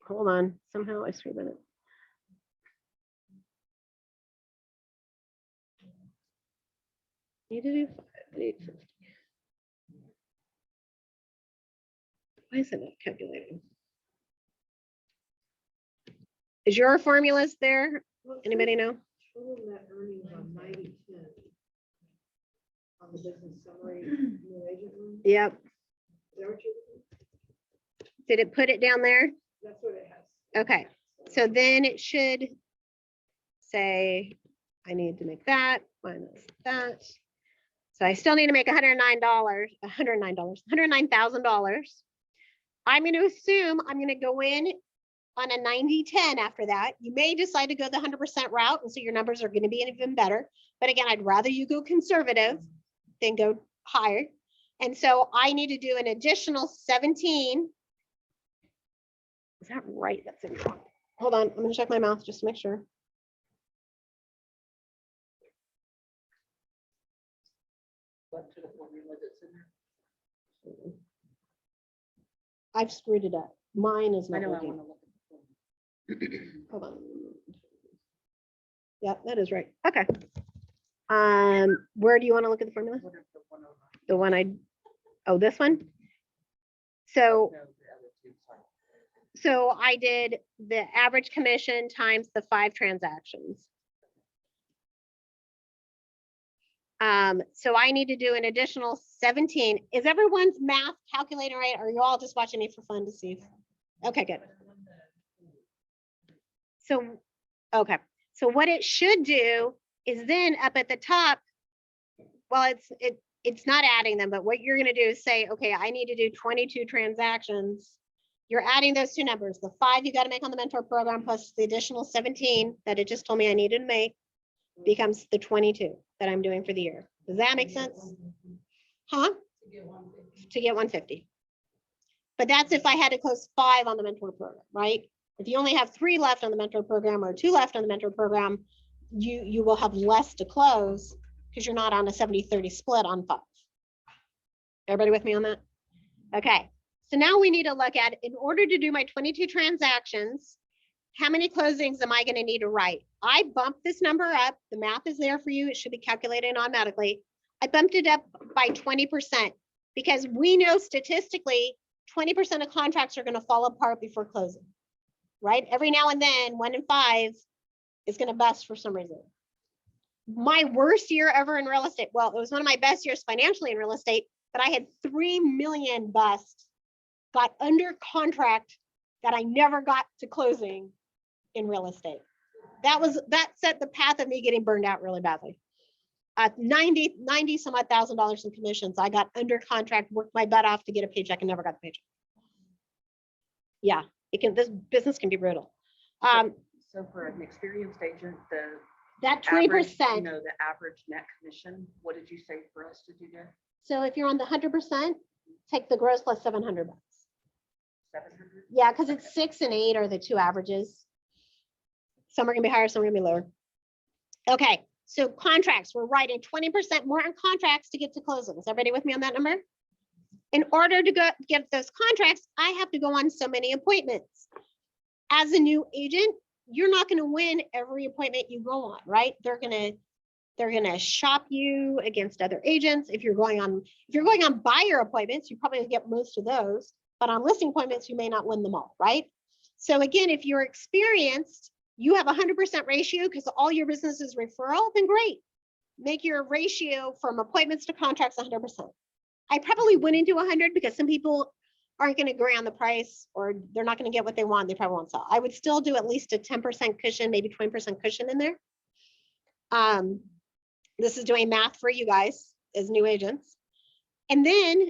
A: Hold on, somehow I screwed it. Need to do 5, 850. Why is it not calculating? Is your formulas there? Anybody know?
H: Total net earnings on 90-10 on the business summary, new agent one.
A: Yep.
H: Is that what you're looking?
A: Did it put it down there?
H: That's what it has.
A: Okay, so then it should say, I need to make that minus that. So I still need to make $109,000. I'm going to assume I'm going to go in on a 90-10 after that. You may decide to go the 100% route, and so your numbers are going to be even better. But again, I'd rather you go conservative than go higher. And so I need to do an additional 17. Is that right? That's in wrong. Hold on, I'm going to check my mouth just to make sure. I've screwed it up. Mine is not working. Hold on. Yeah, that is right. Okay. Where do you want to look at the formula? The one oh, this one? So I did the average commission times the 5 transactions. So I need to do an additional 17. Is everyone's math calculator right? Or are you all just watching me for fun to see? Okay, good. So, okay. So what it should do is then up at the top, well, it's not adding them, but what you're going to do is say, okay, I need to do 22 transactions. You're adding those 2 numbers, the 5 you got to make on the mentor program plus the additional 17 that it just told me I needed to make becomes the 22 that I'm doing for the year. Does that make sense? Huh? To get 150. But that's if I had to close 5 on the mentor program, right? If you only have 3 left on the mentor program or 2 left on the mentor program, you will have less to close because you're not on a 70-30 split on 5. Everybody with me on that? Okay. So now we need to look at, in order to do my 22 transactions, how many closings am I going to need to write? I bumped this number up. The math is there for you. It should be calculated automatically. I bumped it up by 20% because we know statistically 20% of contracts are gonna fall apart before closing, right? Every now and then, 1 in 5 is gonna bust for some reason. My worst year ever in real estate, well, it was one of my best years financially in real estate, but I had 3 million bust, got under contract that I never got to closing in real estate. That set the path of me getting burned out really badly. 90 some odd $1,000 in commissions. I got under contract, worked my butt off to get a paycheck and never got the paycheck. Yeah, this business can be brutal.
C: So for an experienced agent, the
A: That
C: average,
A: 20%.
C: the average net commission, what did you say for us to do there?
A: So if you're on the 100%, take the gross plus $700.
C: 700?
A: Yeah, because it's 6 and 8 are the two averages. Some are gonna be higher, some are gonna be lower. Okay, so contracts, we're writing 20% more on contracts to get to closing. Is everybody with me on that number? In order to get those contracts, I have to go on so many appointments. As a new agent, you're not gonna win every appointment you go on, right? They're gonna shop you against other agents. If you're going on buyer appointments, you probably get most of those, but on listing appointments, you may not win them all, right? So again, if you're experienced, you have 100% ratio because all your business is referral, then great. Make your ratio from appointments to contracts 100%. I probably went into 100 because some people aren't going to agree on the price or they're not going to get what they want. They probably won't sell. I would still do at least a 10% cushion, maybe 20% cushion in there. This is doing math for you guys as new agents. And then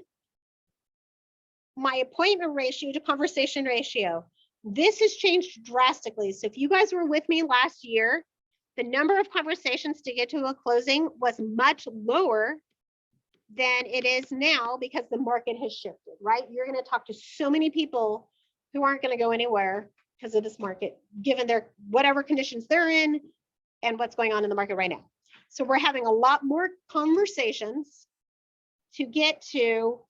A: my appointment ratio to conversation ratio. This has changed drastically. So if you guys were with me last year, the number of conversations to get to a closing was much lower than it is now because the market has shifted, right? You're going to talk to so many people who aren't going to go anywhere because of this market, given their whatever conditions they're in and what's going on in the market right now. So we're having a lot more conversations to get to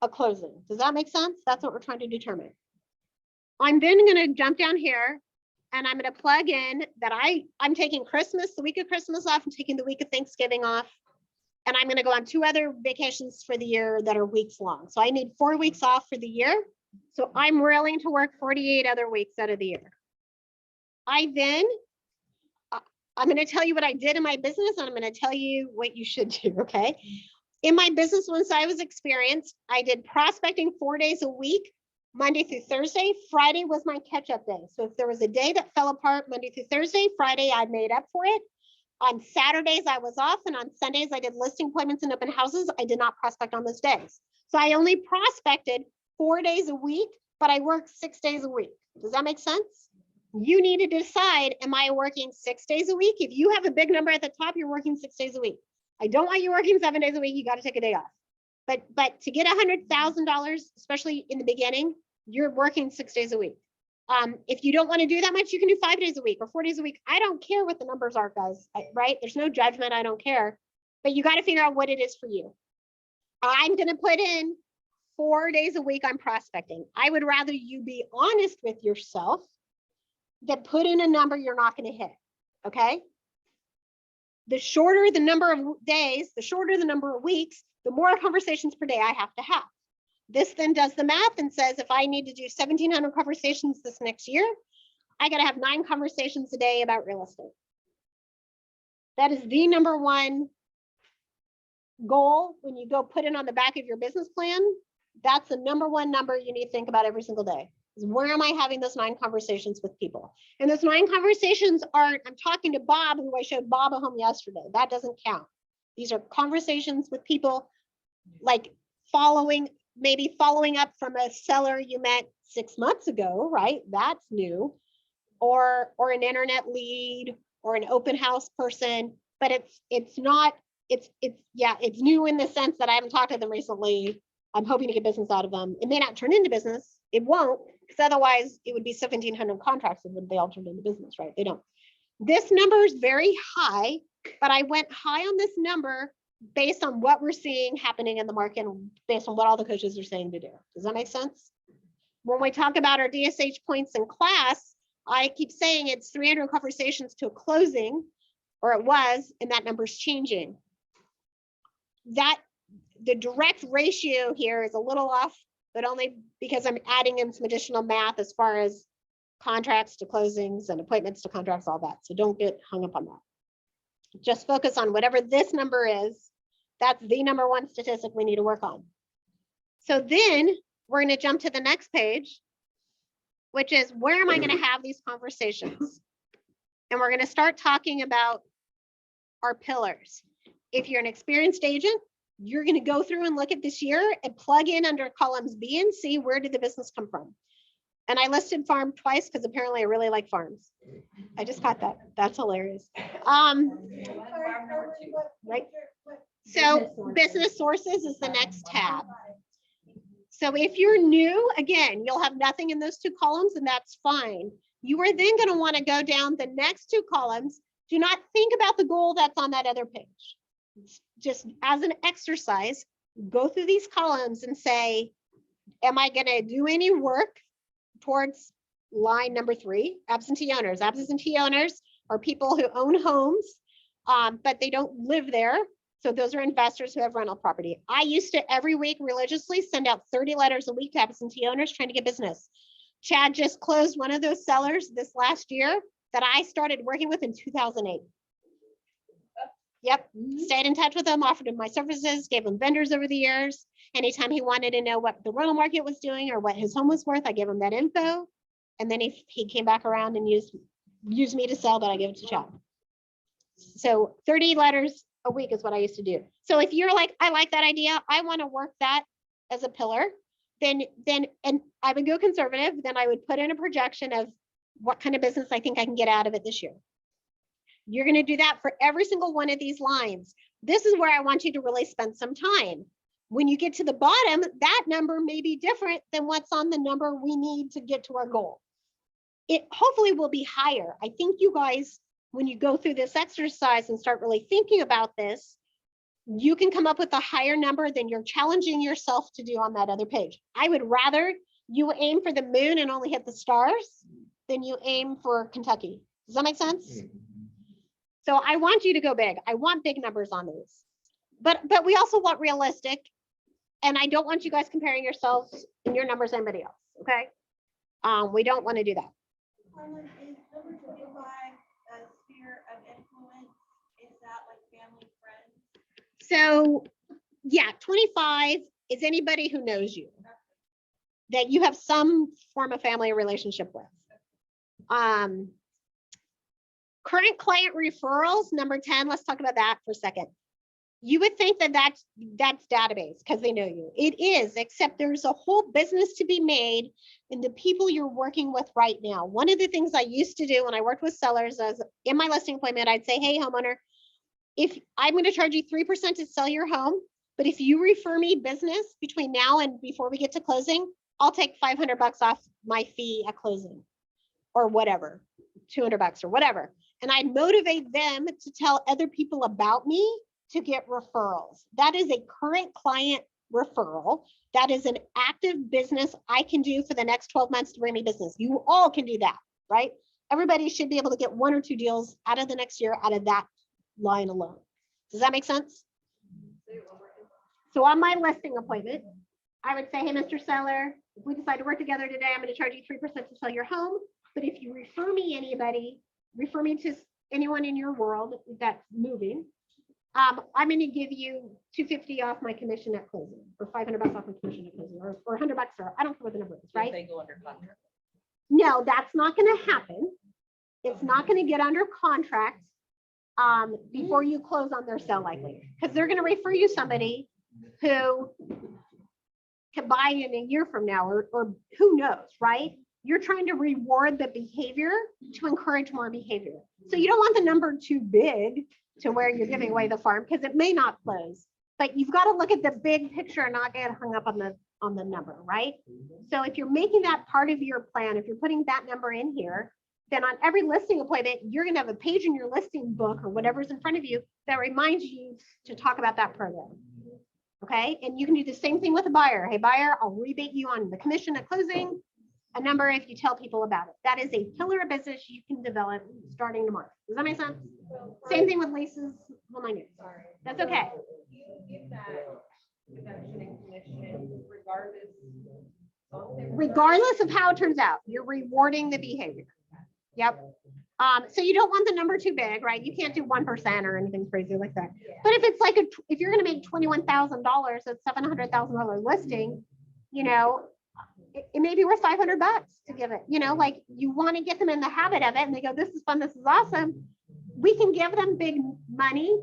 A: a closing. Does that make sense? That's what we're trying to determine. I'm then going to jump down here and I'm going to plug in that I'm taking Christmas, the week of Christmas off. I'm taking the week of Thanksgiving off. And I'm going to go on 2 other vacations for the year that are weeks long. So I need 4 weeks off for the year. So I'm willing to work 48 other weeks out of the year. I'm going to tell you what I did in my business and I'm going to tell you what you should do, okay? In my business, once I was experienced, I did prospecting 4 days a week, Monday through Thursday. Friday was my catch-up day. So if there was a day that fell apart Monday through Thursday, Friday I made up for it. On Saturdays, I was off, and on Sundays, I did listing appointments and open houses. I did not prospect on those days. So I only prospected 4 days a week, but I worked 6 days a week. Does that make sense? You need to decide, am I working 6 days a week? If you have a big number at the top, you're working 6 days a week. I don't want you working 7 days a week. You got to take a day off. But to get $100,000, especially in the beginning, you're working 6 days a week. If you don't want to do that much, you can do 5 days a week or 4 days a week. I don't care what the numbers are, guys, right? There's no judgment. I don't care. But you got to figure out what it is for you. I'm going to put in 4 days a week on prospecting. I would rather you be honest with yourself than put in a number you're not going to hit. Okay? The shorter the number of days, the shorter the number of weeks, the more conversations per day I have to have. This then does the math and says, if I need to do 1,700 conversations this next year, I got to have 9 conversations a day about real estate. That is the number one goal when you go put it on the back of your business plan. That's the number one number you need to think about every single day. Is where am I having those 9 conversations with people? And those 9 conversations aren't, I'm talking to Bob, who I showed Bob a home yesterday. That doesn't count. These are conversations with people like maybe following up from a seller you met 6 months ago, right? That's new. Or an internet lead or an open house person, but it's new in the sense that I haven't talked to them recently. I'm hoping to get business out of them. It may not turn into business. It won't, because otherwise it would be 1,700 contracts and they all turned into business, right? They don't. This number is very high, but I went high on this number based on what we're seeing happening in the market and based on what all the coaches are saying to do. Does that make sense? When we talk about our DSH points in class, I keep saying it's 300 conversations to a closing, or it was, and that number's changing. That the direct ratio here is a little off but only because I'm adding in some additional math as far as contracts to closings and appointments to contracts, all that. So don't get hung up on that. Just focus on whatever this number is. That's the number one statistic we need to work on. So then we're going to jump to the next page, which is where am I going to have these conversations? And we're going to start talking about our pillars. If you're an experienced agent, you're going to go through and look at this year and plug in under columns B and C, where did the business come from? And I listed farm twice because apparently I really like farms. I just caught that. That's hilarious. Right. So business sources is the next tab. So if you're new, again, you'll have nothing in those two columns and that's fine. You are then going to want to go down the next two columns. Do not think about the goal that's on that other page. Just as an exercise, go through these columns and say, am I going to do any work towards line number 3, absentee owners? Absentee owners are people who own homes, but they don't live there. So those are investors who have rental property. I used to every week religiously send out 30 letters a week to absentee owners trying to get business. Chad just closed one of those sellers this last year that I started working with in 2008. Yep, stayed in touch with him, offered him my services, gave him vendors over the years. Anytime he wanted to know what the rental market was doing or what his home was worth, I gave him that info. And then he came back around and used me to sell, but I gave it to Chad. So 30 letters a week is what I used to do. So if you're like, I like that idea, I want to work that as a pillar, then and I would go conservative, then I would put in a projection of what kind of business I think I can get out of it this year. You're going to do that for every single one of these lines. This is where I want you to really spend some time. When you get to the bottom, that number may be different than what's on the number we need to get to our goal. It hopefully will be higher. I think you guys, when you go through this exercise and start really thinking about this, you can come up with a higher number than you're challenging yourself to do on that other page. I would rather you aim for the moon and only hit the stars than you aim for Kentucky. Does that make sense? So I want you to go big. I want big numbers on these, but we also want realistic, and I don't want you guys comparing yourselves and your numbers to anybody else. Okay, we don't want to do that.
G: Harlan, is number 25 a sphere of influence? Is that like family, friends?
A: So yeah, 25 is anybody who knows you, that you have some form of family relationship with. Current client referrals, number 10, let's talk about that for a second. You would think that that's database because they know you. It is, except there's a whole business to be made in the people you're working with right now. One of the things I used to do when I worked with sellers is in my listing appointment, I'd say, hey, homeowner, if I'm going to charge you 3% to sell your home, but if you refer me business between now and before we get to closing, I'll take $500 off my fee at closing or whatever, $200 or whatever. And I'd motivate them to tell other people about me to get referrals. That is a current client referral. That is an active business I can do for the next 12 months to bring me business. You all can do that, right? Everybody should be able to get 1 or 2 deals out of the next year out of that line alone. Does that make sense? So on my listing appointment, I would say, hey, Mr. Seller, if we decide to work together today, I'm going to charge you 3% to sell your home. But if you refer me anybody, refer me to anyone in your world that's moving, I'm going to give you $250 off my commission at closing, or $500 off my commission at closing, or $100, or I don't care what the number is, right?
D: If they go under contract.
A: No, that's not going to happen. It's not going to get under contract before you close on their sale, likely, because they're going to refer you somebody who can buy in a year from now, or who knows, right? You're trying to reward the behavior to encourage more behavior. So you don't want the number too big to where you're giving away the farm, because it may not close. But you've got to look at the big picture and not get hung up on the number, right? So if you're making that part of your plan, if you're putting that number in here, then on every listing appointment, you're going to have a page in your listing book or whatever's in front of you that reminds you to talk about that program. Okay, and you can do the same thing with a buyer. Hey, buyer, I'll rebate you on the commission at closing, a number if you tell people about it. That is a pillar of business you can develop starting tomorrow. Does that make sense? Same thing with leases. Well, I knew. That's okay.
K: You give that
E: reduction in commission regardless.
A: Regardless of how it turns out, you're rewarding the behavior. Yep. So you don't want the number too big, right? You can't do 1% or anything crazy like that. But if it's like if you're gonna make $21,000 at $700,000 listing, you know, it may be worth $500 to give it, you know, like you want to get them in the habit of it and they go, this is fun, this is awesome. We can give them big money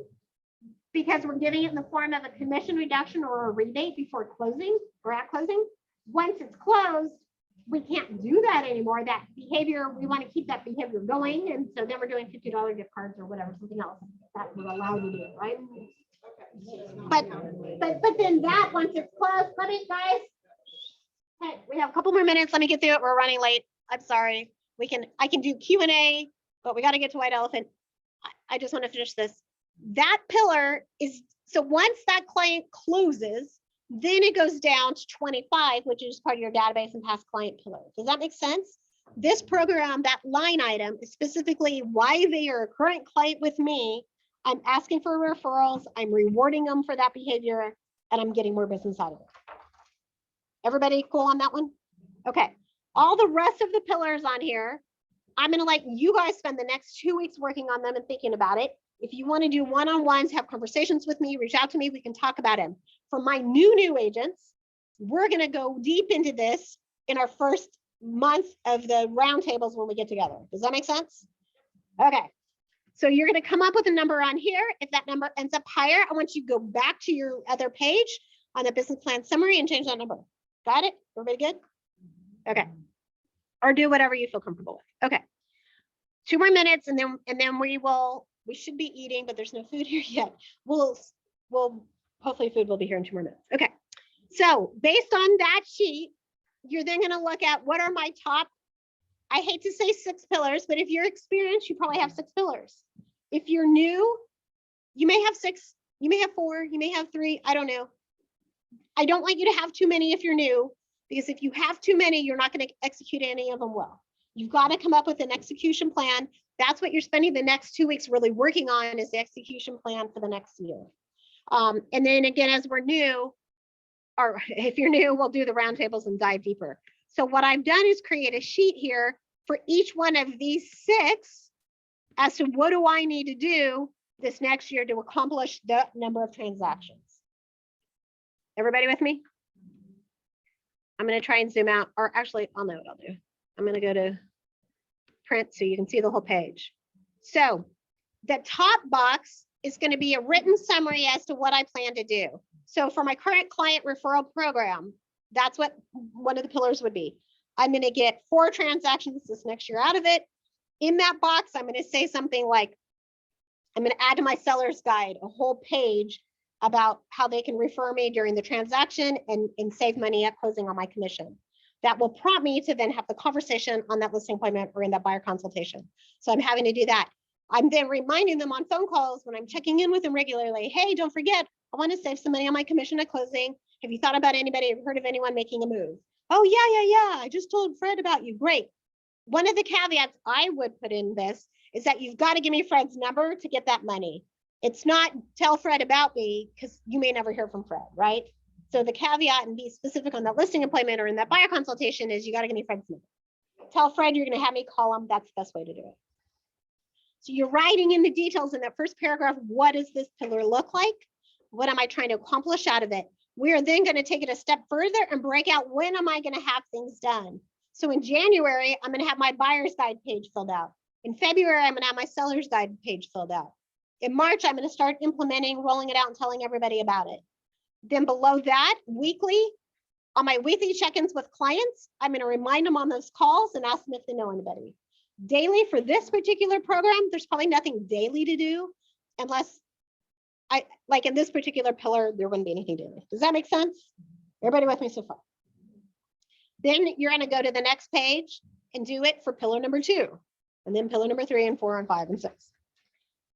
A: because we're giving it in the form of a commission reduction or a rebate before closing or at closing. Once it's closed, we can't do that anymore. That behavior, we want to keep that behavior going. And so then we're doing $50 gift cards or whatever, something else that would allow you to do it, right? But then that, once it's closed, let me, guys. Hey, we have a couple more minutes. Let me get through it. We're running late. I'm sorry. I can do Q&A, but we got to get to White Elephant. I just want to finish this. That pillar is, so once that client closes, then it goes down to 25, which is part of your database and past client pillar. Does that make sense? This program, that line item is specifically why they are a current client with me. I'm asking for referrals. I'm rewarding them for that behavior and I'm getting more business out of it. Everybody cool on that one? Okay. All the rest of the pillars on here, I'm going to let you guys spend the next 2 weeks working on them and thinking about it. If you want to do one-on-ones, have conversations with me, reach out to me, we can talk about them. For my new agents, we're going to go deep into this in our first month of the roundtables when we get together. Does that make sense? Okay. So you're going to come up with a number on here. If that number ends up higher, I want you to go back to your other page on the business plan summary and change that number. Got it? Everybody good? Okay. Or do whatever you feel comfortable with. Okay. 2 more minutes and then we should be eating, but there's no food here yet. We'll hopefully food will be here in 2 more minutes. Okay. So based on that sheet, you're then going to look at what are my top, I hate to say 6 pillars, but if you're experienced, you probably have 6 pillars. If you're new, you may have 6, you may have 4, you may have 3, I don't know. I don't want you to have too many if you're new, because if you have too many, you're not going to execute any of them well. You've got to come up with an execution plan. That's what you're spending the next 2 weeks really working on, is the execution plan for the next year. And then again, as we're new, or if you're new, we'll do the roundtables and dive deeper. So what I've done is create a sheet here for each one of these 6 as to what do I need to do this next year to accomplish the number of transactions. Everybody with me? I'm going to try and zoom out, or actually, I'll know what I'll do. I'm going to go to print so you can see the whole page. So the top box is going to be a written summary as to what I plan to do. So for my current client referral program, that's what one of the pillars would be. I'm going to get 4 transactions this next year out of it. In that box, I'm going to say something like, I'm going to add to my seller's guide a whole page about how they can refer me during the transaction and save money at closing on my commission. That will prompt me to then have the conversation on that listing appointment or in that buyer consultation. So I'm having to do that. I'm then reminding them on phone calls when I'm checking in with them regularly, hey, don't forget, I want to save some money on my commission at closing. Have you thought about anybody? Have you heard of anyone making a move? Oh, yeah. I just told Fred about you. Great. One of the caveats I would put in this is that you've got to give me Fred's number to get that money. It's not tell Fred about me, because you may never hear from Fred, right? So the caveat and be specific on that listing appointment or in that buyer consultation is you got to give me Fred's number. Tell Fred you're going to have me call him. That's the best way to do it. So you're writing in the details in that first paragraph. What does this pillar look like? What am I trying to accomplish out of it? We are then going to take it a step further and break out when am I going to have things done. So in January, I'm going to have my buyer's guide page filled out. In February, I'm going to have my seller's guide page filled out. In March, I'm going to start implementing, rolling it out and telling everybody about it. Then below that, weekly, on my weekly check-ins with clients, I'm going to remind them on those calls and ask them if they know anybody. Daily for this particular program, there's probably nothing daily to do unless like in this particular pillar, there wouldn't be anything daily. Does that make sense? Everybody with me so far? Then you're going to go to the next page and do it for pillar number 2, and then pillar number 3 and 4 and 5 and 6.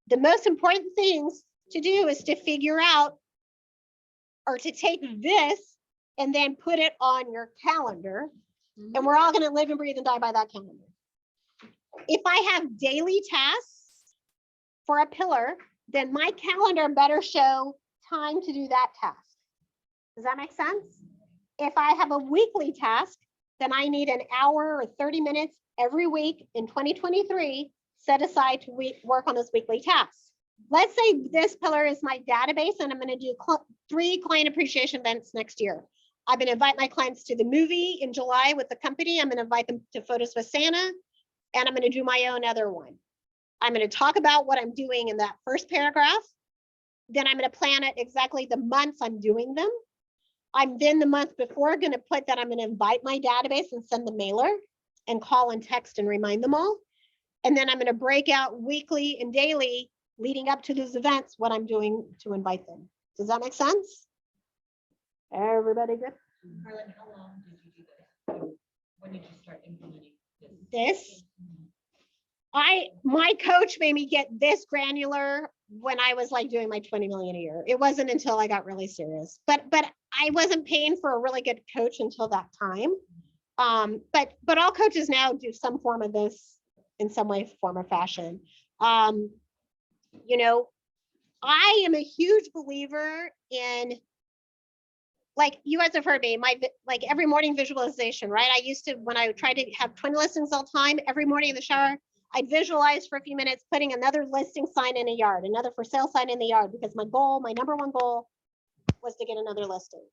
A: The most important things to do is to figure out or to take this and then put it on your calendar. And we're all going to live and breathe and die by that calendar. If I have daily tasks for a pillar, then my calendar better show time to do that task. Does that make sense? If I have a weekly task, then I need an hour or 30 minutes every week in 2023 set aside to work on those weekly tasks. Let's say this pillar is my database and I'm going to do 3 client appreciation events next year. I'm going to invite my clients to the movie in July with the company. I'm going to invite them to Photos with Santa, and I'm going to do my own other one. I'm going to talk about what I'm doing in that first paragraph. Then I'm going to plan it exactly the months I'm doing them. I'm then the month before going to put that I'm going to invite my database and send the mailer and call and text and remind them all. And then I'm going to break out weekly and daily leading up to those events, what I'm doing to invite them. Does that make sense? Everybody good?
G: Carlin, how long did you do this? When did you start implementing this?
A: This, my coach made me get this granular when I was like doing my 20 million a year. It wasn't until I got really serious, but I wasn't paying for a really good coach until that time. But all coaches now do some form of this in some way, form or fashion. You know, I am a huge believer in, like you guys have heard me, like every morning visualization, right? I used to, when I tried to have 20 listings all the time, every morning in the shower, I'd visualize for a few minutes putting another listing sign in a yard, another for sale sign in the yard, because my goal, my number one goal was to get another listing.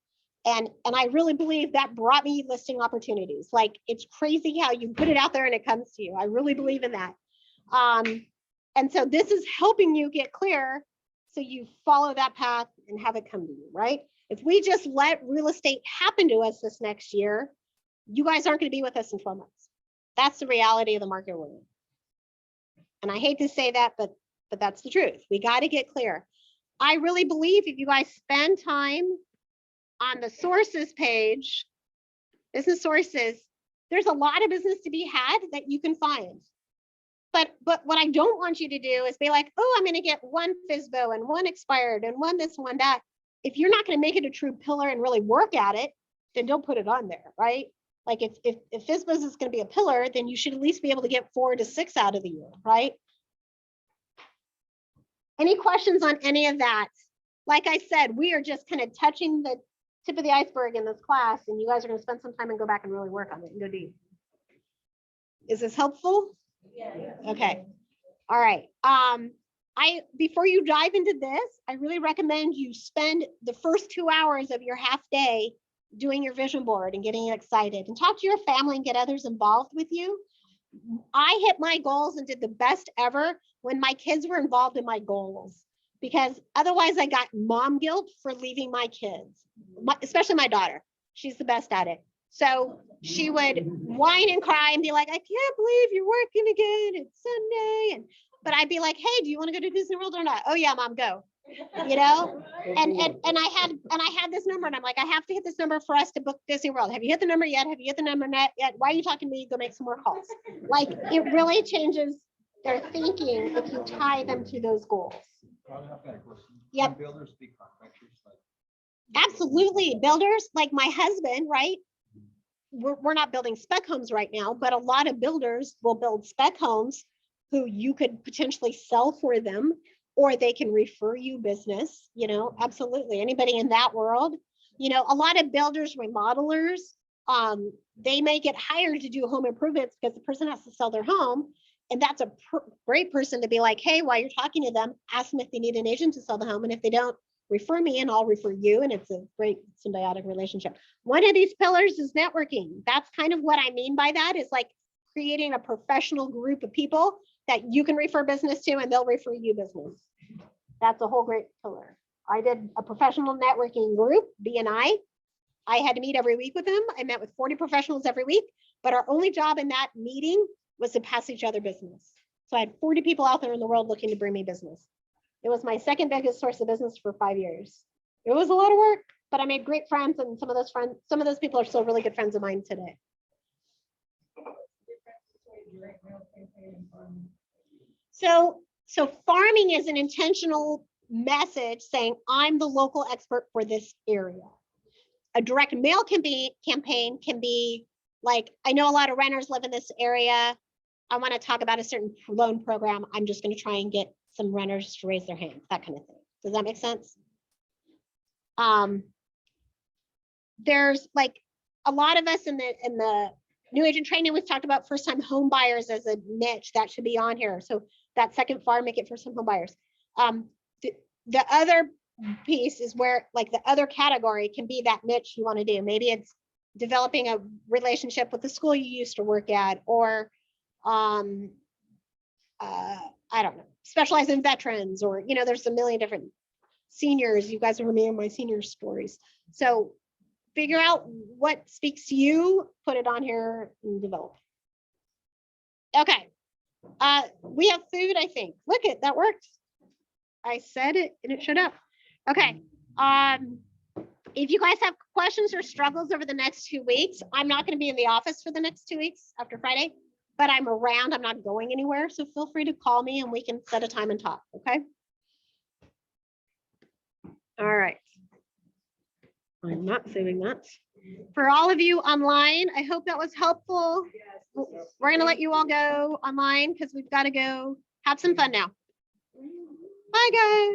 A: And I really believe that brought me listing opportunities. Like, it's crazy how you put it out there and it comes to you. I really believe in that. And so this is helping you get clear so you follow that path and have it come to you, right? If we just let real estate happen to us this next year, you guys aren't going to be with us in 12 months. That's the reality of the market we're in. And I hate to say that, but that's the truth. We got to get clear. I really believe if you guys spend time on the sources page, business sources, there's a lot of business to be had that you can find. But what I don't want you to do is be like, oh, I'm going to get one FSBO and one expired and one this, one that. If you're not going to make it a true pillar and really work at it, then don't put it on there, right? Like if FSBOs is going to be a pillar, then you should at least be able to get 4 to 6 out of the year, right? Any questions on any of that? Like I said, we are just kind of touching the tip of the iceberg in this class, and you guys are going to spend some time and go back and really work on it and go deep. Is this helpful?
G: Yeah.
A: Okay. All right. Before you dive into this, I really recommend you spend the first 2 hours of your half day doing your vision board and getting excited, and talk to your family and get others involved with you. I hit my goals and did the best ever when my kids were involved in my goals, because otherwise I got mom guilt for leaving my kids, especially my daughter. She's the best at it. So she would whine and cry and be like, I can't believe you're working again. It's Sunday. But I'd be like, hey, do you want to go to Disney World or not? Oh yeah, mom, go. You know, and I had this number, and I'm like, I have to hit this number for us to book Disney World. Have you hit the number yet? Have you hit the number yet? Why are you talking to me? Go make some more calls. Like, it really changes their thinking if you tie them to those goals. Yep.
F: Builders be contractors,
A: Absolutely. Builders, like my husband, right? We're not building spec homes right now, but a lot of builders will build spec homes who you could potentially sell for them, or they can refer you business, you know, absolutely. Anybody in that world, you know, a lot of builders, remodelers, they may get hired to do home improvements because the person has to sell their home. And that's a great person to be like, hey, while you're talking to them, ask them if they need an agent to sell the home. And if they don't, refer me and I'll refer you. And it's a great symbiotic relationship. One of these pillars is networking. That's kind of what I mean by that, is like creating a professional group of people that you can refer business to and they'll refer you business. That's a whole great pillar. I did a professional networking group, BNI. I had to meet every week with them. I met with 40 professionals every week, but our only job in that meeting was to pass each other business. So I had 40 people out there in the world looking to bring me business. It was my second biggest source of business for 5 years. It was a lot of work, but I made great friends, and some of those people are still really good friends of mine today. So farming is an intentional message saying, I'm the local expert for this area. A direct mail campaign can be like, I know a lot of renters live in this area. I want to talk about a certain loan program. I'm just going to try and get some renters to raise their hand, that kind of thing. Does that make sense? there's like a lot of us in the new agent training, we've talked about first time home buyers as a niche that should be on here. So that second FAR, make it first time home buyers. The other piece is where like the other category can be that niche you want to do. Maybe it's developing a relationship with the school you used to work at, or I don't know, specialize in veterans, or, you know, there's a million different seniors. You guys remember my senior stories. So figure out what speaks to you, put it on here and develop. Okay. We have food, I think. Look it, that worked. I said it and it showed up. Okay. If you guys have questions or struggles over the next 2 weeks, I'm not going to be in the office for the next 2 weeks after Friday, but I'm around. I'm not going anywhere. So feel free to call me and we can set a time and talk. Okay. All right. I'm not saving that. For all of you online, I hope that was helpful. We're going to let you all go online because we've got to go have some fun now. Bye, guys.